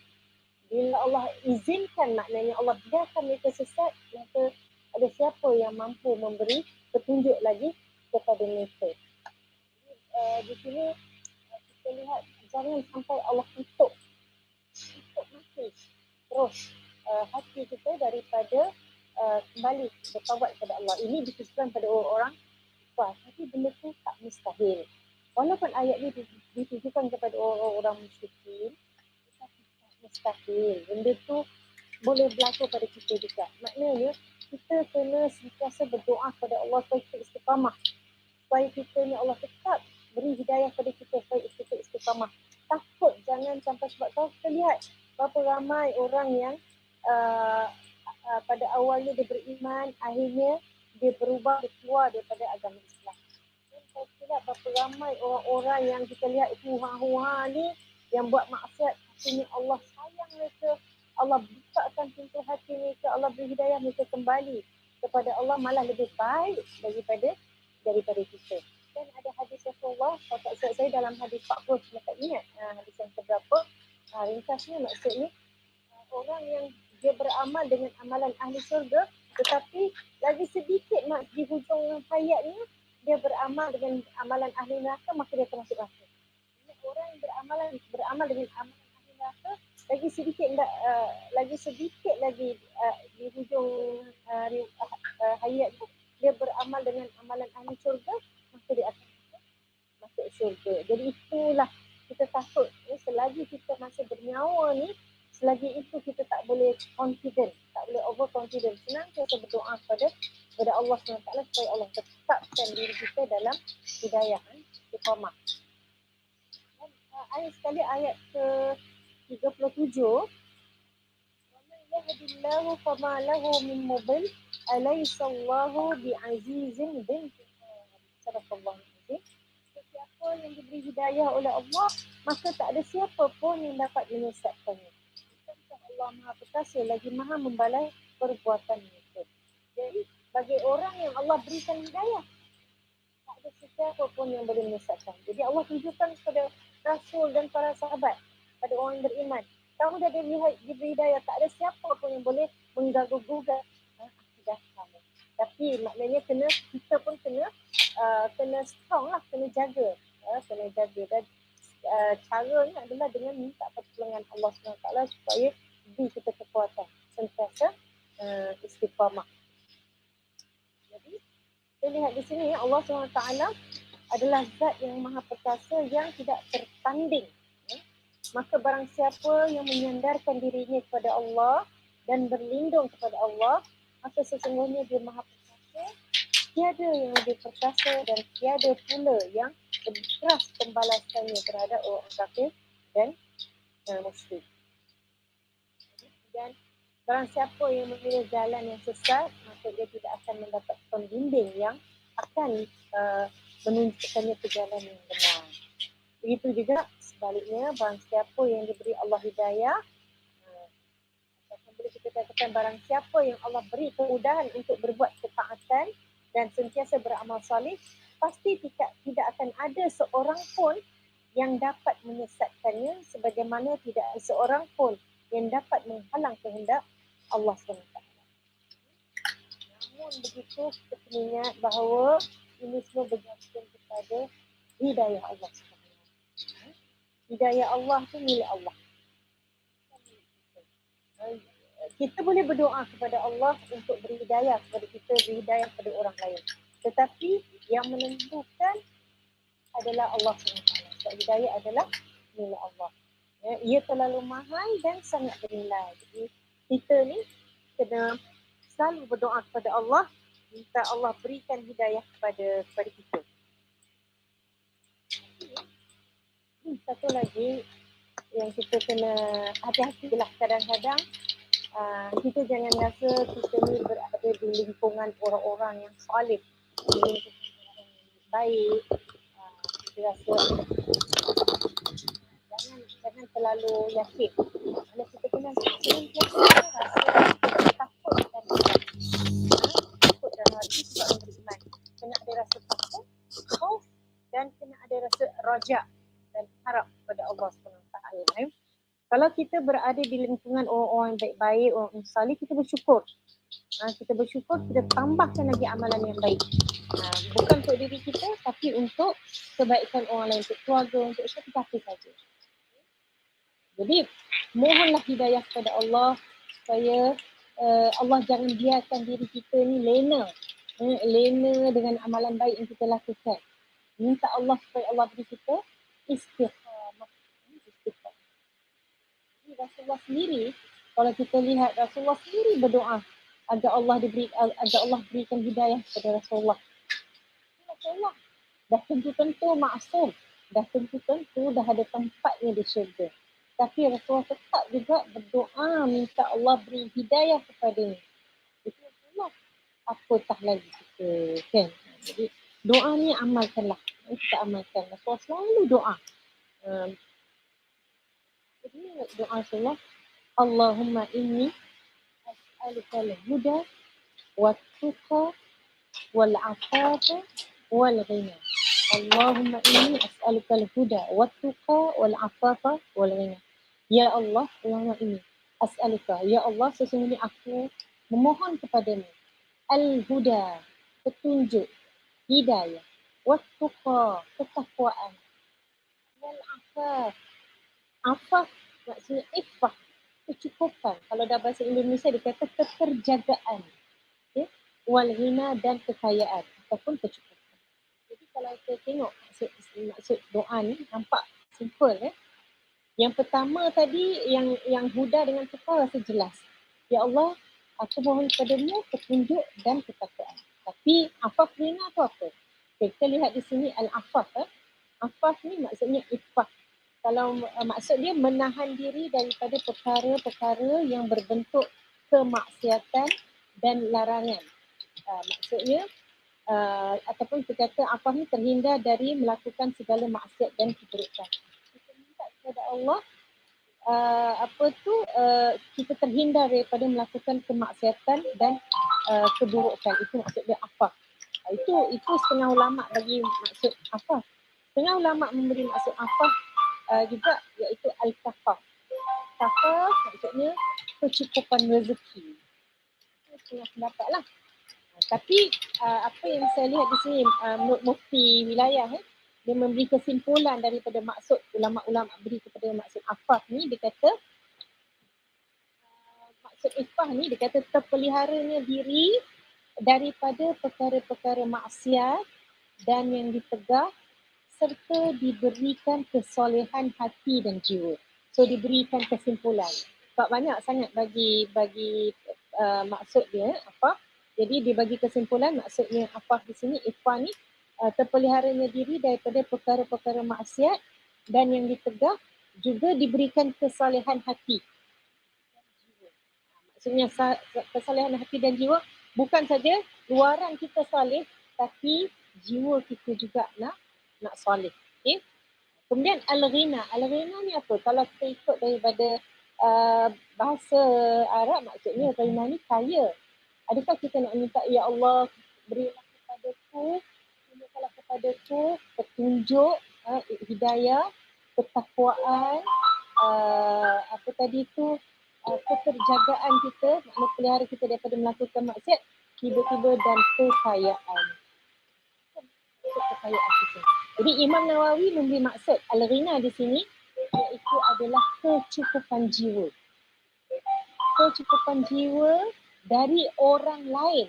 bila Allah izinkan, maknanya Allah biarkan mereka sesat, maka ada siapa yang mampu memberi petunjuk lagi kepada mereka. Di sini kita lihat, jangan sampai Allah tutup mati terus hati kita daripada kembali bertaubat kepada Allah. Ini dikhususkan pada orang-orang kafir, tapi benda tu tak mustahil. Walaupun ayat ni ditujukan kepada orang-orang musyrikin, tetapi tak mustahil. Benda tu boleh berlaku pada kita juga. Maknanya kita kena sentiasa berdoa kepada Allah supaya kita istiqamah. Supaya kita ni Allah tetap beri hidayah kepada kita supaya kita istiqamah. Takut jangan sampai, sebab tahu kita lihat berapa ramai orang yang pada awalnya dia beriman, akhirnya dia berubah, dia keluar daripada agama Islam. Dan kita lihat berapa ramai orang-orang yang kita lihat huha-huha ni yang buat maksiat, akhirnya Allah sayang mereka, Allah bukakan pintu hati mereka, Allah beri hidayah, mereka kembali kepada Allah malah lebih baik daripada kita. Dan ada hadis Rasulullah, kalau saya dalam hadis 40, saya tak ingat hadis yang keberapa, ringkasnya maksudnya orang yang dia beramal dengan amalan ahli syurga, tetapi lagi sedikit di hujung hayatnya dia beramal dengan amalan ahli neraka, maka dia termasuk neraka. orang yang beramal dengan amalan ahli neraka lagi sedikit lagi di hujung hayat tu dia beramal dengan amalan ahli syurga, maka dia akan masuk syurga. Jadi itulah kita takut selagi kita masih bernyawa ni, selagi itu kita tak boleh confident, tak boleh over confident. Senantiasa berdoa kepada Allah SWT supaya Allah tetapkan diri kita dalam hidayah, istiqamah. Ayat sekali ayat ke 37, وَمَنْ يَهْدِ اللَّهُ فَمَا لَهُ مِنْ مُضِلٍّ أَلَيْسَ اللَّهُ بِعَزِيزٍ ذِي انْتِقَامٍ. Sadaqallahu al-azim. Siapa yang diberi hidayah oleh Allah, maka tak ada siapa pun yang dapat menyesatkannya. Bukankah Allah Maha Perkasa lagi Maha membalas perbuatan mereka. Jadi bagi orang yang Allah berikan hidayah, tak ada sesiapa pun yang boleh menyesatkan. Jadi Allah tunjukkan kepada Rasul dan para sahabat, pada orang yang beriman, kamu dah diberi hidayah, tak ada siapa pun yang boleh mengganggu-gugat akidah kamu. Tapi maknanya kita pun kena strong lah, kena jaga. Dan caranya adalah dengan minta pertolongan Allah SWT supaya beri kita kekuatan sentiasa istiqamah. Jadi kita lihat di sini Allah SWT adalah zat yang maha perkasa yang tidak tertanding. Maka barang siapa yang menyandarkan dirinya kepada Allah dan berlindung kepada Allah, maka sesungguhnya dia maha perkasa, tiada yang lebih perkasa dan tiada pula yang lebih keras pembalasannya terhadap orang kafir dan musyrik. Dan barang siapa yang memilih jalan yang sesat, maka dia tidak akan mendapat pembimbing yang akan menunjukkannya ke jalan yang benar. Begitu juga sebaliknya, barang siapa yang diberi Allah hidayah, boleh kita katakan barang siapa yang Allah beri kemudahan untuk berbuat ketaatan dan sentiasa beramal soleh, pasti tidak akan ada seorang pun yang dapat menyesatkannya, sebagaimana tidak ada seorang pun yang dapat menghalang kehendak Allah SWT. Namun begitu, kita kena ingat bahawa ini semua bergantung kepada hidayah Allah SWT. Hidayah Allah tu milik Allah. Kita boleh berdoa kepada Allah untuk beri hidayah kepada kita, beri hidayah kepada orang lain. Tetapi yang menentukan adalah Allah SWT. Sebab hidayah adalah milik Allah. Ia terlalu mahal dan sangat bernilai. Jadi kita ni kena selalu berdoa kepada Allah, minta Allah berikan hidayah kepada kita. Satu lagi yang kita kena hati-hatilah, kadang-kadang kita jangan rasa kita ni berada di lingkungan orang-orang yang soleh, di lingkungan orang yang baik. Kita rasa jangan terlalu yakin. Kalau kita kena rasa takut dan hati sebab beriman. Kena ada rasa takut, khauf, dan kena ada rasa raja dan harap kepada Allah SWT. Kalau kita berada di lingkungan orang-orang baik-baik, orang salih, kita bersyukur. Kita bersyukur, kita tambahkan lagi amalan yang baik. Bukan untuk diri kita, tapi untuk kebaikan orang lain, untuk keluarga, untuk siapa saja. Jadi, mohonlah hidayah kepada Allah supaya Allah jangan biarkan diri kita ni lena dengan amalan baik yang kita lakukan. Minta Allah supaya Allah beri kita istiqamah. Rasulullah sendiri, kalau kita lihat Rasulullah sendiri berdoa agar Allah berikan hidayah kepada Rasulullah. Rasulullah dah tentu maksum, dah tentu dah ada tempatnya di syurga. Tapi Rasulullah tetap juga berdoa minta Allah beri hidayah kepadanya. Itu Rasulullah. Apatah lagi kita kan. Jadi doa ni amalkanlah. Kita amalkan. Rasulullah selalu doa. Jadi doa Rasulullah, Allahumma inni as'aluka al-huda wat-tuqa wal-afafa wal-ghina. Allahumma inni as'aluka al-huda wat-tuqa wal-afafa wal-ghina. Ya Allah, Allahumma inni as'aluka, ya Allah, sesungguhnya aku memohon kepadamu al-huda, petunjuk, hidayah, wat-tuqa, ketakwaan, Wal afaf. Afaf maksudnya ifah, kecukupan. Kalau dah bahasa Indonesia dia kata keterjagaan. Okay? Wal ghina dan kekayaan ataupun kecukupan. Jadi kalau kita tengok maksud doa ni nampak simple Yang pertama tadi yang huda dengan tuqa rasa jelas. Ya Allah, aku mohon kepadamu petunjuk dan ketakwaan. Tapi afaf ghina tu apa? Okay, kita lihat di sini al-afaf. Afaf ni maksudnya ifah. Kalau maksud dia menahan diri daripada perkara-perkara yang berbentuk kemaksiatan dan larangan. Maksudnya ataupun kita kata afaf ni terhindar dari melakukan segala maksiat dan keburukan. Kita minta kepada Allah kita terhindar daripada melakukan kemaksiatan dan keburukan. Itu maksud dia afaf. Itu setengah ulama bagi maksud afaf. Setengah ulama memberi maksud afaf juga iaitu al-kafaf. Kafaf maksudnya kecukupan rezeki. Setengah pendapat lah. Tapi apa yang saya lihat di sini menurut mufti wilayah dia memberi kesimpulan daripada maksud ulama-ulama beri kepada maksud afaf ni, dia kata maksud ifah ni dia kata terpeliharanya diri daripada perkara-perkara maksiat dan yang ditegah serta diberikan kesolehan hati dan jiwa. So diberikan kesimpulan. Sebab banyak sangat bagi maksud dia apa? Jadi dibagi kesimpulan maksudnya apa di sini ifah ni terpeliharanya diri daripada perkara-perkara maksiat dan yang ditegah juga diberikan kesolehan hati dan jiwa. Maksudnya kesolehan hati dan jiwa bukan saja luaran kita soleh tapi jiwa kita juga nak soleh. Okay? Kemudian al-ghina. Al-ghina ni apa? Kalau kita ikut daripada bahasa Arab maksudnya ghina ni kaya. Adakah kita nak minta ya Allah berilah kepadaku, tunjukkanlah kepadaku petunjuk, hidayah, ketakwaan, keterjagaan kita, makna pelihara kita daripada melakukan maksiat, tiba-tiba dan kekayaan. Kekayaan kita. Jadi Imam Nawawi memberi maksud al-ghina di sini iaitu adalah kecukupan jiwa. Kecukupan jiwa dari orang lain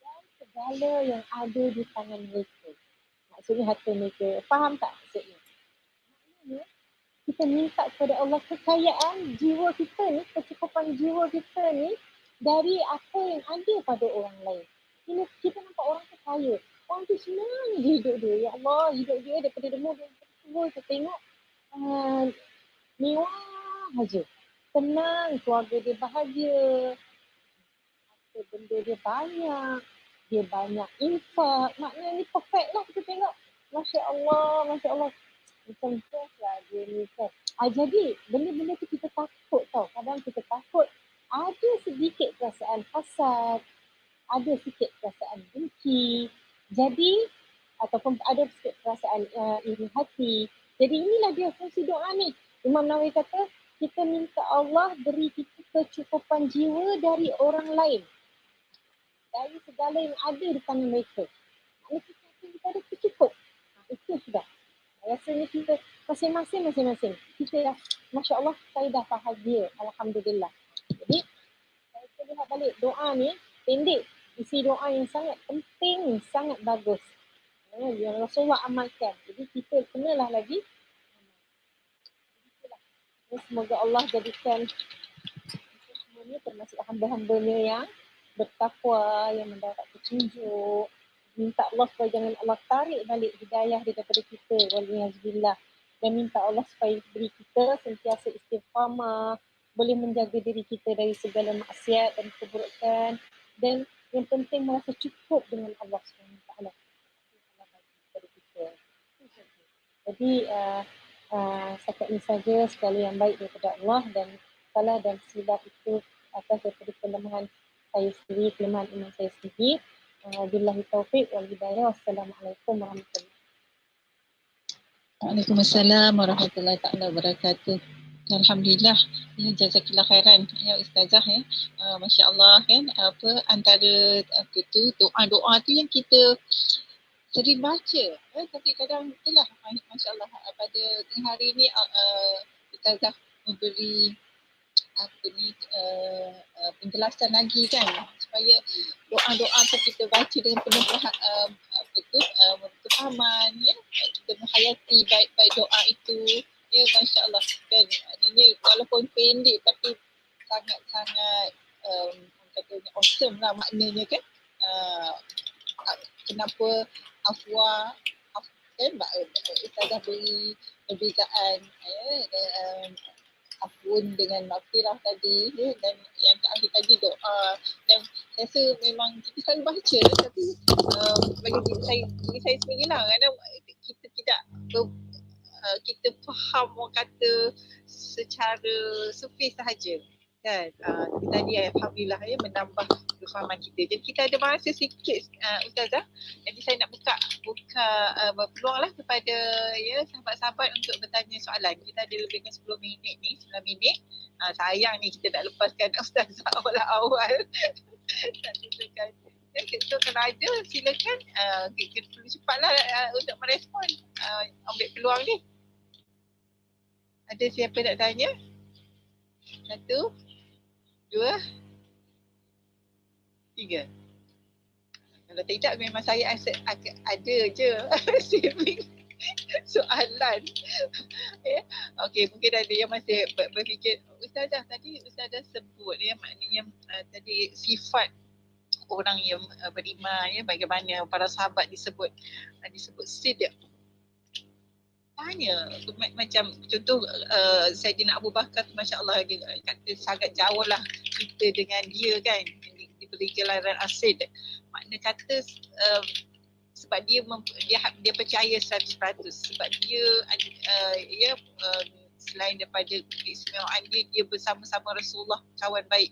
dan segala yang ada di tangan mereka. Maksudnya harta mereka. Faham tak maksudnya? Maknanya kita minta kepada Allah kekayaan jiwa kita ni, kecukupan jiwa kita ni dari apa yang ada pada orang lain. Kita nampak orang tu kaya. Orang tu senang je hidup dia. Ya Allah, hidup dia daripada demo dia tua kita tengok mewah aja. Tenang, keluarga dia bahagia. Harta benda dia banyak infak. Maknanya perfect lah kita tengok. Masya Allah. Macam best lah dia ni kan. Jadi benda-benda tu kita takut tau. Kadang kita takut ada sedikit perasaan hasad, ada sikit perasaan benci. Jadi ataupun ada sikit perasaan iri hati. Jadi inilah dia fungsi doa ni. Imam Nawawi kata kita minta Allah beri kita kecukupan jiwa dari orang lain. Dari segala yang ada di tangan mereka. Maksudnya kita ada cukup. Itu sudah. Rasanya kita masing-masing. Kita dah, Masya Allah, saya dah bahagia. Alhamdulillah. Jadi, kita lihat balik doa ni, pendek. Isi doa yang sangat penting, sangat bagus. Yang Rasulullah amalkan. Jadi, kita kenalah lagi. Semoga Allah jadikan kita semua ni termasuk hamba-hambanya yang bertakwa, yang mendapat petunjuk. Minta Allah supaya jangan Allah tarik balik hidayah daripada kita. Waliyahzubillah. Dan minta Allah supaya beri kita sentiasa istiqamah, boleh menjaga diri kita dari segala maksiat dan keburukan. Dan yang penting merasa cukup dengan Allah SWT. Jadi setakat ini saja, sekali yang baik daripada Allah dan salah dan silap itu atas daripada kelemahan saya sendiri, kelemahan iman saya sendiri. Billahi taufiq wal hidayah. Wassalamualaikum warahmatullahi wabarakatuh. Waalaikumsalam warahmatullahi wabarakatuh. Alhamdulillah, ya, jazakillah khairan ya ustazah ya. Masya-Allah kan, antara doa-doa tu yang kita sering baca, tapi kadang itulah masya-Allah pada tengah hari ni Ustazah memberi apa ni penjelasan lagi kan, supaya doa-doa tu kita baca dengan penuh kefahaman, ya, kita menghayati baik-baik doa itu, ya, masya-Allah kan. Maknanya walaupun pendek tapi sangat-sangat katanya awesome lah maknanya kan. Kenapa afwa kan Ustazah beri perbezaan afun dengan maghfirah tadi, dan yang terakhir tadi doa. Dan saya rasa memang kita selalu baca, tapi bagi saya sendiri lah, kadang kita tidak kita faham orang kata secara surface sahaja kan. Tadi alhamdulillah ya menambah kefahaman kita. Jadi kita ada masa sikit Ustazah. Jadi saya nak buka peluang lah kepada ya sahabat-sahabat untuk bertanya soalan. Kita ada lebih kurang 10 minit ni, 9 minit. Sayang ni kita tak lepaskan Ustazah awal-awal. Tak tunjukkan. So kalau ada silakan, kita perlu cepatlah untuk merespon. Ambil peluang ni. Ada siapa nak tanya? 1, 2, 3. Kalau tidak memang saya ada je saving soalan. Okey, mungkin ada yang masih berfikir, Ustazah tadi Ustazah sebut ya, maknanya tadi sifat orang yang beriman ya, bagaimana para sahabat disebut sidq. Tanya macam contoh Sayyidina Abu Bakar, masya-Allah, dia kata sangat jauh lah kita dengan dia kan, diberi gelaran asid. Makna kata sebab dia percaya 100%, sebab dia selain daripada keistimewaan dia bersama-sama Rasulullah, kawan baik,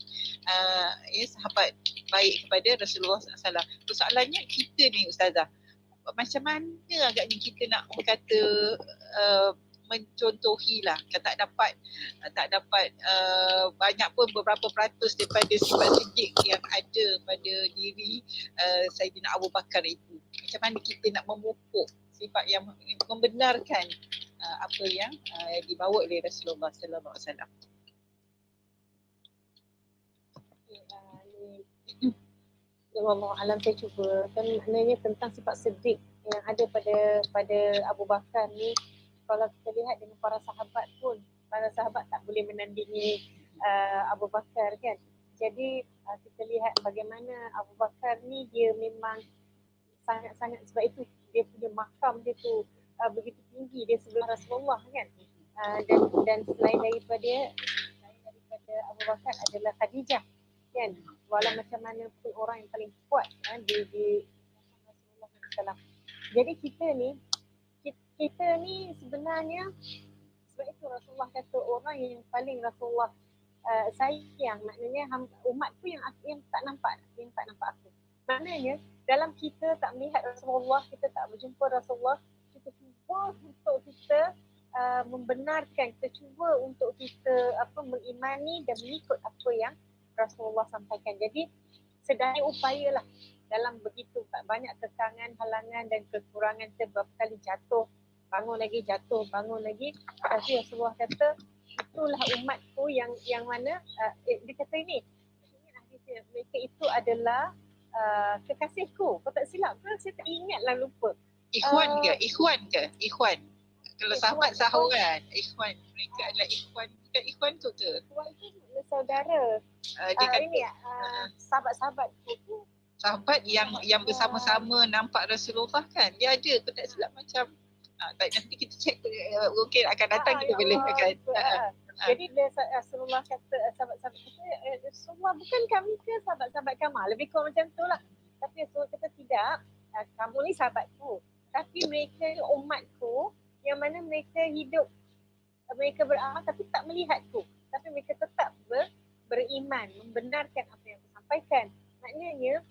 sahabat baik kepada Rasulullah SAW. Persoalannya kita ni Ustazah, macam mana agaknya kita nak kata mencontohi lah, tak dapat banyak pun beberapa peratus daripada sifat siddiq yang ada pada diri Sayyidina Abu Bakar itu. Macam mana kita nak memupuk sifat yang membenarkan apa yang dibawa oleh Rasulullah sallallahu alaihi wasallam. Allah alam saya cuba kan, maknanya tentang sifat siddiq yang ada pada Abu Bakar ni. Kalau kita lihat dengan para sahabat pun, para sahabat tak boleh menandingi Abu Bakar kan. Jadi kita lihat bagaimana Abu Bakar ni dia memang sangat-sangat, sebab itu dia punya makam dia tu begitu tinggi, dia sebelah Rasulullah kan. Dan selain daripada Abu Bakar adalah Khadijah kan. Walau macam mana pun orang yang paling kuat di Rasulullah SAW. Jadi kita ni sebenarnya, sebab itu Rasulullah kata orang yang paling Rasulullah sayang, maknanya umatku yang tak nampak aku. Maknanya dalam kita tak melihat Rasulullah, kita tak berjumpa Rasulullah, kita cuba untuk kita membenarkan, kita cuba untuk kita mengimani dan mengikut apa yang Rasulullah sampaikan. Jadi sedaya upayalah dalam begitu banyak kekangan, halangan dan kekurangan, kita berapa kali jatuh, bangun lagi, jatuh, bangun lagi. Tapi Rasulullah kata itulah umatku yang mana dia kata ini, mereka itu adalah kekasihku. Kau tak silap ke? Saya tak ingat lah, lupa. Ikhwan ke? Kalau sahabat sahuran, ikhwan, mereka adalah ikhwan. Bukan ikhwan tu ke? Ikhwan tu saudara. Dia kata sahabat-sahabat tu. Sahabat yang bersama-sama nampak Rasulullah kan? Dia ada, aku tak silap macam nanti kita cek, mungkin akan datang kita boleh akan. Jadi Rasulullah kata, sahabat-sahabat kata, Rasulullah bukan kami ke sahabat-sahabat kamu? Lebih kurang macam tu lah. Tapi Rasulullah kata tidak, kamu ni sahabatku. Tapi mereka umatku yang mana mereka hidup, mereka beramal tapi tak melihatku. Tapi mereka tetap beriman, membenarkan apa yang aku sampaikan. Maknanya,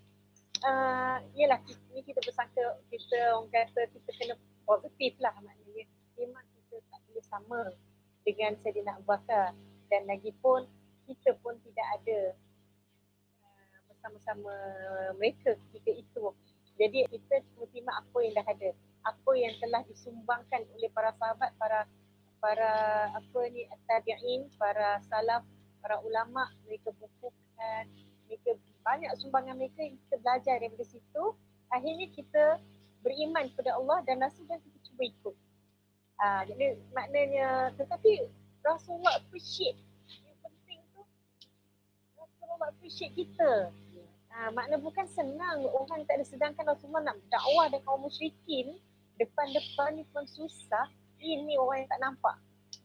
yelah kita bersangka, kita orang kata kita kena positif lah, maknanya memang kita tak boleh sama dengan Sayyidina Abu Bakar, dan lagipun kita pun tidak ada bersama-sama mereka ketika itu. Jadi kita cuma terima apa yang dah ada, apa yang telah disumbangkan oleh para sahabat, para tabi'in, para salaf, para ulama. Mereka bukukan, mereka banyak sumbangan mereka yang kita belajar daripada situ. Akhirnya kita beriman kepada Allah dan Rasul dan kita cuba ikut. Jadi maknanya, tetapi Rasulullah appreciate, yang penting tu Rasulullah appreciate kita. Makna bukan senang orang tak ada, sedangkan Rasulullah nak dakwah dengan kaum musyrikin depan-depan ni pun susah. Ini orang yang tak nampak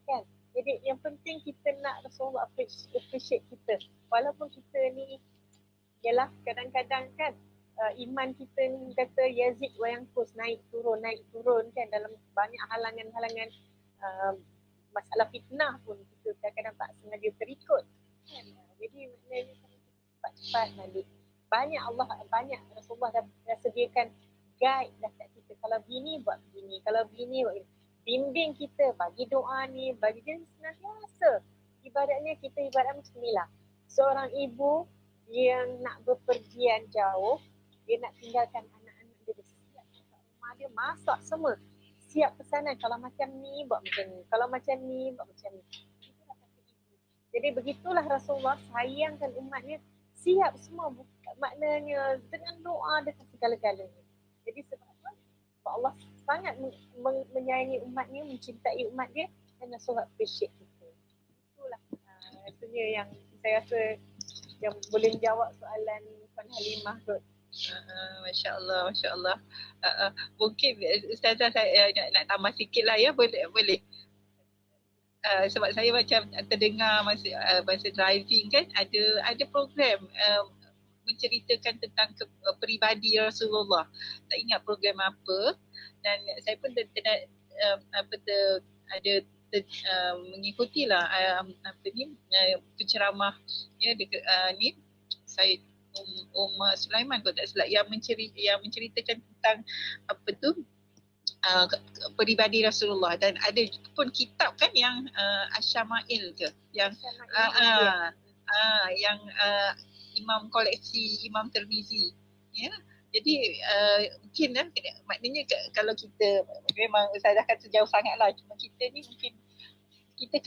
kan. Jadi yang penting kita nak Rasulullah appreciate kita. Walaupun kita ni ialah kadang-kadang kan iman kita ni kata Yazid wa yanqus, naik turun kan, dalam banyak halangan-halangan masalah fitnah pun kita kadang-kadang tak sengaja terikut kan. Jadi maknanya cepat-cepat balik. Banyak Rasulullah dah sediakan guide dah kat kita. Kalau begini buat begini, kalau begini buat begini. Bimbing kita, bagi doa ni, bagi dia senantiasa. Ibaratnya kita ibarat macam inilah. Seorang ibu yang nak berpergian jauh, dia nak tinggalkan anak-anak dia, siap kat rumah dia, masak semua. Siap pesanan, kalau macam ni buat macam ni, kalau macam ni buat macam ni. Itulah kata ibu. Jadi begitulah Rasulullah sayangkan umatnya, siap semua, maknanya dengan doa dengan segala-galanya. Jadi sebab apa? Sebab Allah sangat menyayangi umatnya, mencintai umat dia, dan Rasulullah appreciate kita. Itulah rasanya yang saya rasa yang boleh menjawab soalan Puan Halimah kot. Masya Allah, Masya Allah. Mungkin Ustazah saya nak tambah sikit lah ya, boleh. Sebab saya macam terdengar masa driving kan, ada program menceritakan tentang peribadi Rasulullah. Tak ingat program apa, dan saya pun mengikutilah penceramah ya dekat ni Said Umar Sulaiman kalau tak silap, yang menceritakan tentang apa tu peribadi Rasulullah. Dan ada pun kitab kan yang Asyama'il ke, yang yang Imam koleksi Imam Tirmizi ya. Jadi mungkin maknanya kalau kita memang saya dah kata jauh sangat lah, cuma kita ni mungkin kita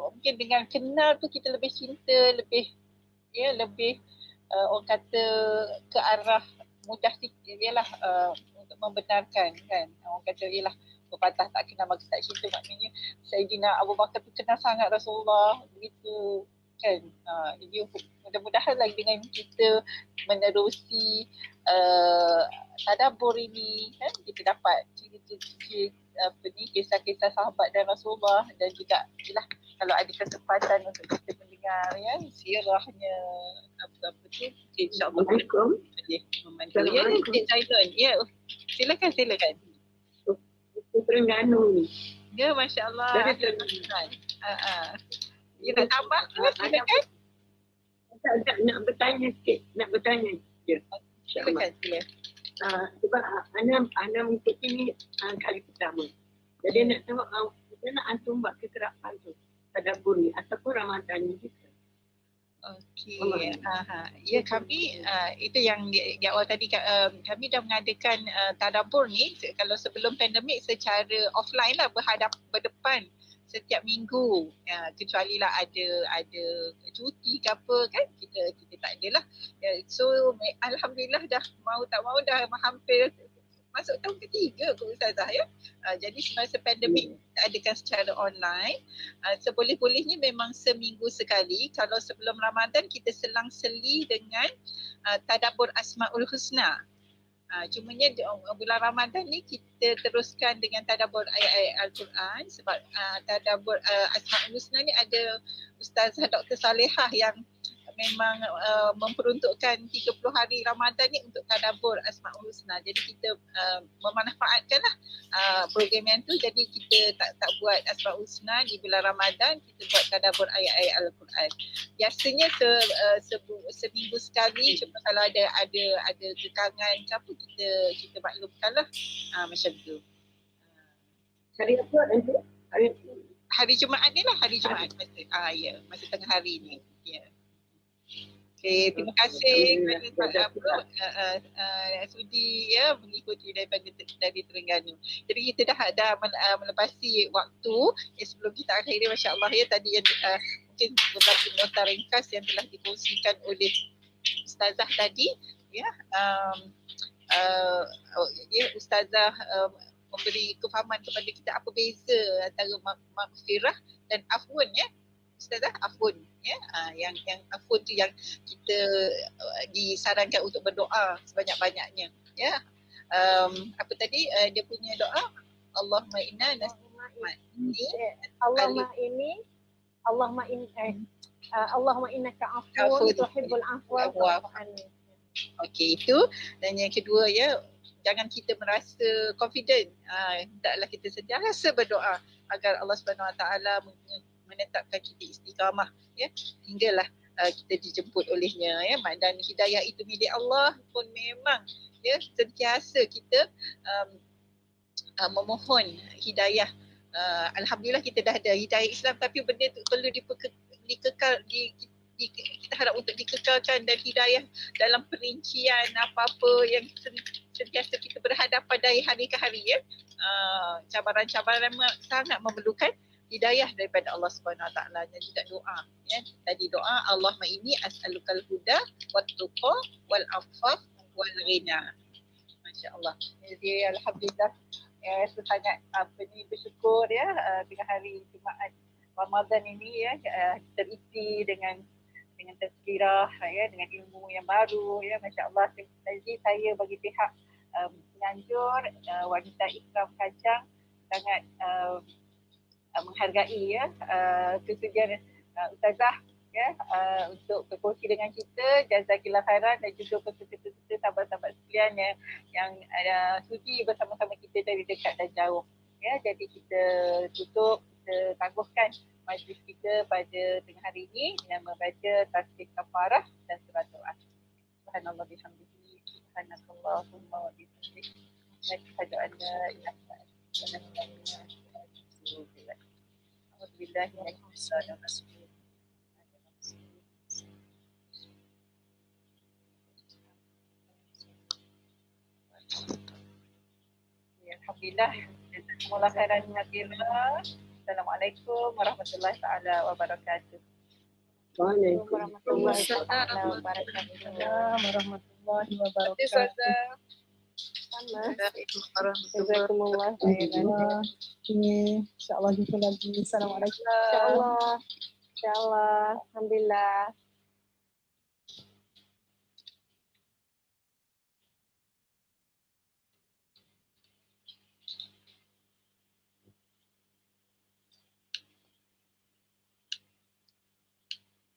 mungkin dengan kenal tu kita lebih cinta, lebih orang kata ke arah mudah sikit ialah untuk membenarkan kan. Orang kata ialah pepatah tak kenal maka tak cinta, maknanya Sayyidina Abu Bakar tu kenal sangat Rasulullah begitu kan. Jadi mudah-mudahan lagi dengan kita menerusi tadabbur ini kan, kita dapat kisah-kisah sahabat dan Rasulullah, dan juga kalau ada kesempatan untuk kita mendengar ya sirahnya apa-apa tu, insya-Allah boleh membantu ya. Cik Zaidun, ya silakan. Terengganu ni. Ya, masya-Allah. Dari Terengganu. Ya, nak tambah ke? Silakan. Nak bertanya sikit, je. Silakan. Sebab Ana mengikuti ni kali pertama. Jadi nak tahu macam mana antum buat kekerapan tu, tadabbur ni ataupun Ramadan ni juga. Okey. Ya, kami itu yang di awal tadi kami dah mengadakan tadabbur ni kalau sebelum pandemik secara offline lah, berdepan setiap minggu. Kecuali lah ada cuti ke apa kan, kita tak ada lah. So alhamdulillah dah mau tak mau dah hampir masuk tahun ketiga kot Ustazah ya. Jadi semasa pandemik kita adakan secara online. Seboleh-bolehnya memang seminggu sekali. Kalau sebelum Ramadan kita selang-seli dengan tadabbur Asmaul Husna. Cumanya bulan Ramadan ni kita teruskan dengan tadabbur ayat-ayat Al-Quran, sebab tadabbur Asmaul Husna ni ada Ustazah Dr. Salehah yang memang memperuntukkan 30 hari Ramadan ni untuk tadabbur Asmaul Husna. Jadi kita memanfaatkanlah program yang tu. Jadi kita tak buat Asmaul Husna di bulan Ramadan, kita buat tadabbur ayat-ayat Al-Quran. Biasanya seminggu sekali, cuma kalau ada kekangan ke apa, kita maklumkanlah macam tu. Hari apa nanti? Hari Jumaat ni lah, hari Jumaat masa tengah hari ni. Ya. Okay, terima kasih Alhamdulillah. kerana sudi ya mengikuti dari Terengganu. Jadi kita dah melepasi waktu sebelum kita akhiri, masya-Allah ya, tadi yang mungkin beberapa nota ringkas yang telah dikongsikan oleh ustazah tadi ya. Ustazah memberi kefahaman kepada kita apa beza antara maghfirah dan afun ya. Ustazah, afun ya. Yang afun tu yang kita disarankan untuk berdoa sebanyak-banyaknya ya. Apa tadi dia punya doa? Allahumma innaka afuwun tuhibbul afwa fa'fu anni. Okey, itu. Dan yang kedua ya, jangan kita merasa confident. Hendaklah kita sentiasa berdoa agar Allah Subhanahu Wa Taala menetapkan kita istiqamah ya, hinggalah kita dijemput olehnya ya. Dan hidayah itu milik Allah pun memang ya, sentiasa kita memohon hidayah. Alhamdulillah kita dah ada hidayah Islam, tapi benda tu perlu kita harap untuk dikekalkan, dan hidayah dalam perincian apa-apa yang sentiasa kita berhadapan dari hari ke hari ya. Cabaran-cabaran sangat memerlukan hidayah daripada Allah Subhanahu Wa Taala, dan juga doa ya. Tadi doa, Allahumma inni as'alukal huda wat tuqa wal afaf wal ghina. Masya-Allah. Jadi alhamdulillah ya, sangat bersyukur ya dengan hari Jumaat Ramadan ini ya, terisi dengan tazkirah ya, dengan ilmu yang baru ya, masya-Allah. Jadi saya bagi pihak penganjur wanita Ikram Kajang sangat menghargai ya kesudian ustazah ya untuk berkongsi dengan kita. Jazakillah khairan, dan juga peserta-peserta, sahabat-sahabat sekalian yang sudi bersama-sama kita dari dekat dan jauh ya. Jadi kita tutup, kita tangguhkan majlis kita pada tengah hari ini dengan membaca tasbih kafarah dan surah doa. Subhanallah bihamdihi, subhanakallahumma wa bihamdika, asyhadu an la ilaha illa anta, alhamdulillah. Alhamdulillah. Jazakumullah khairan katsiran. Assalamualaikum warahmatullahi taala wabarakatuh. Waalaikumsalam Warahmatullahi wabarakatuh. Sama. Jazakumullah khairan. InsyaAllah jumpa lagi. Assalamualaikum. InsyaAllah. Alhamdulillah.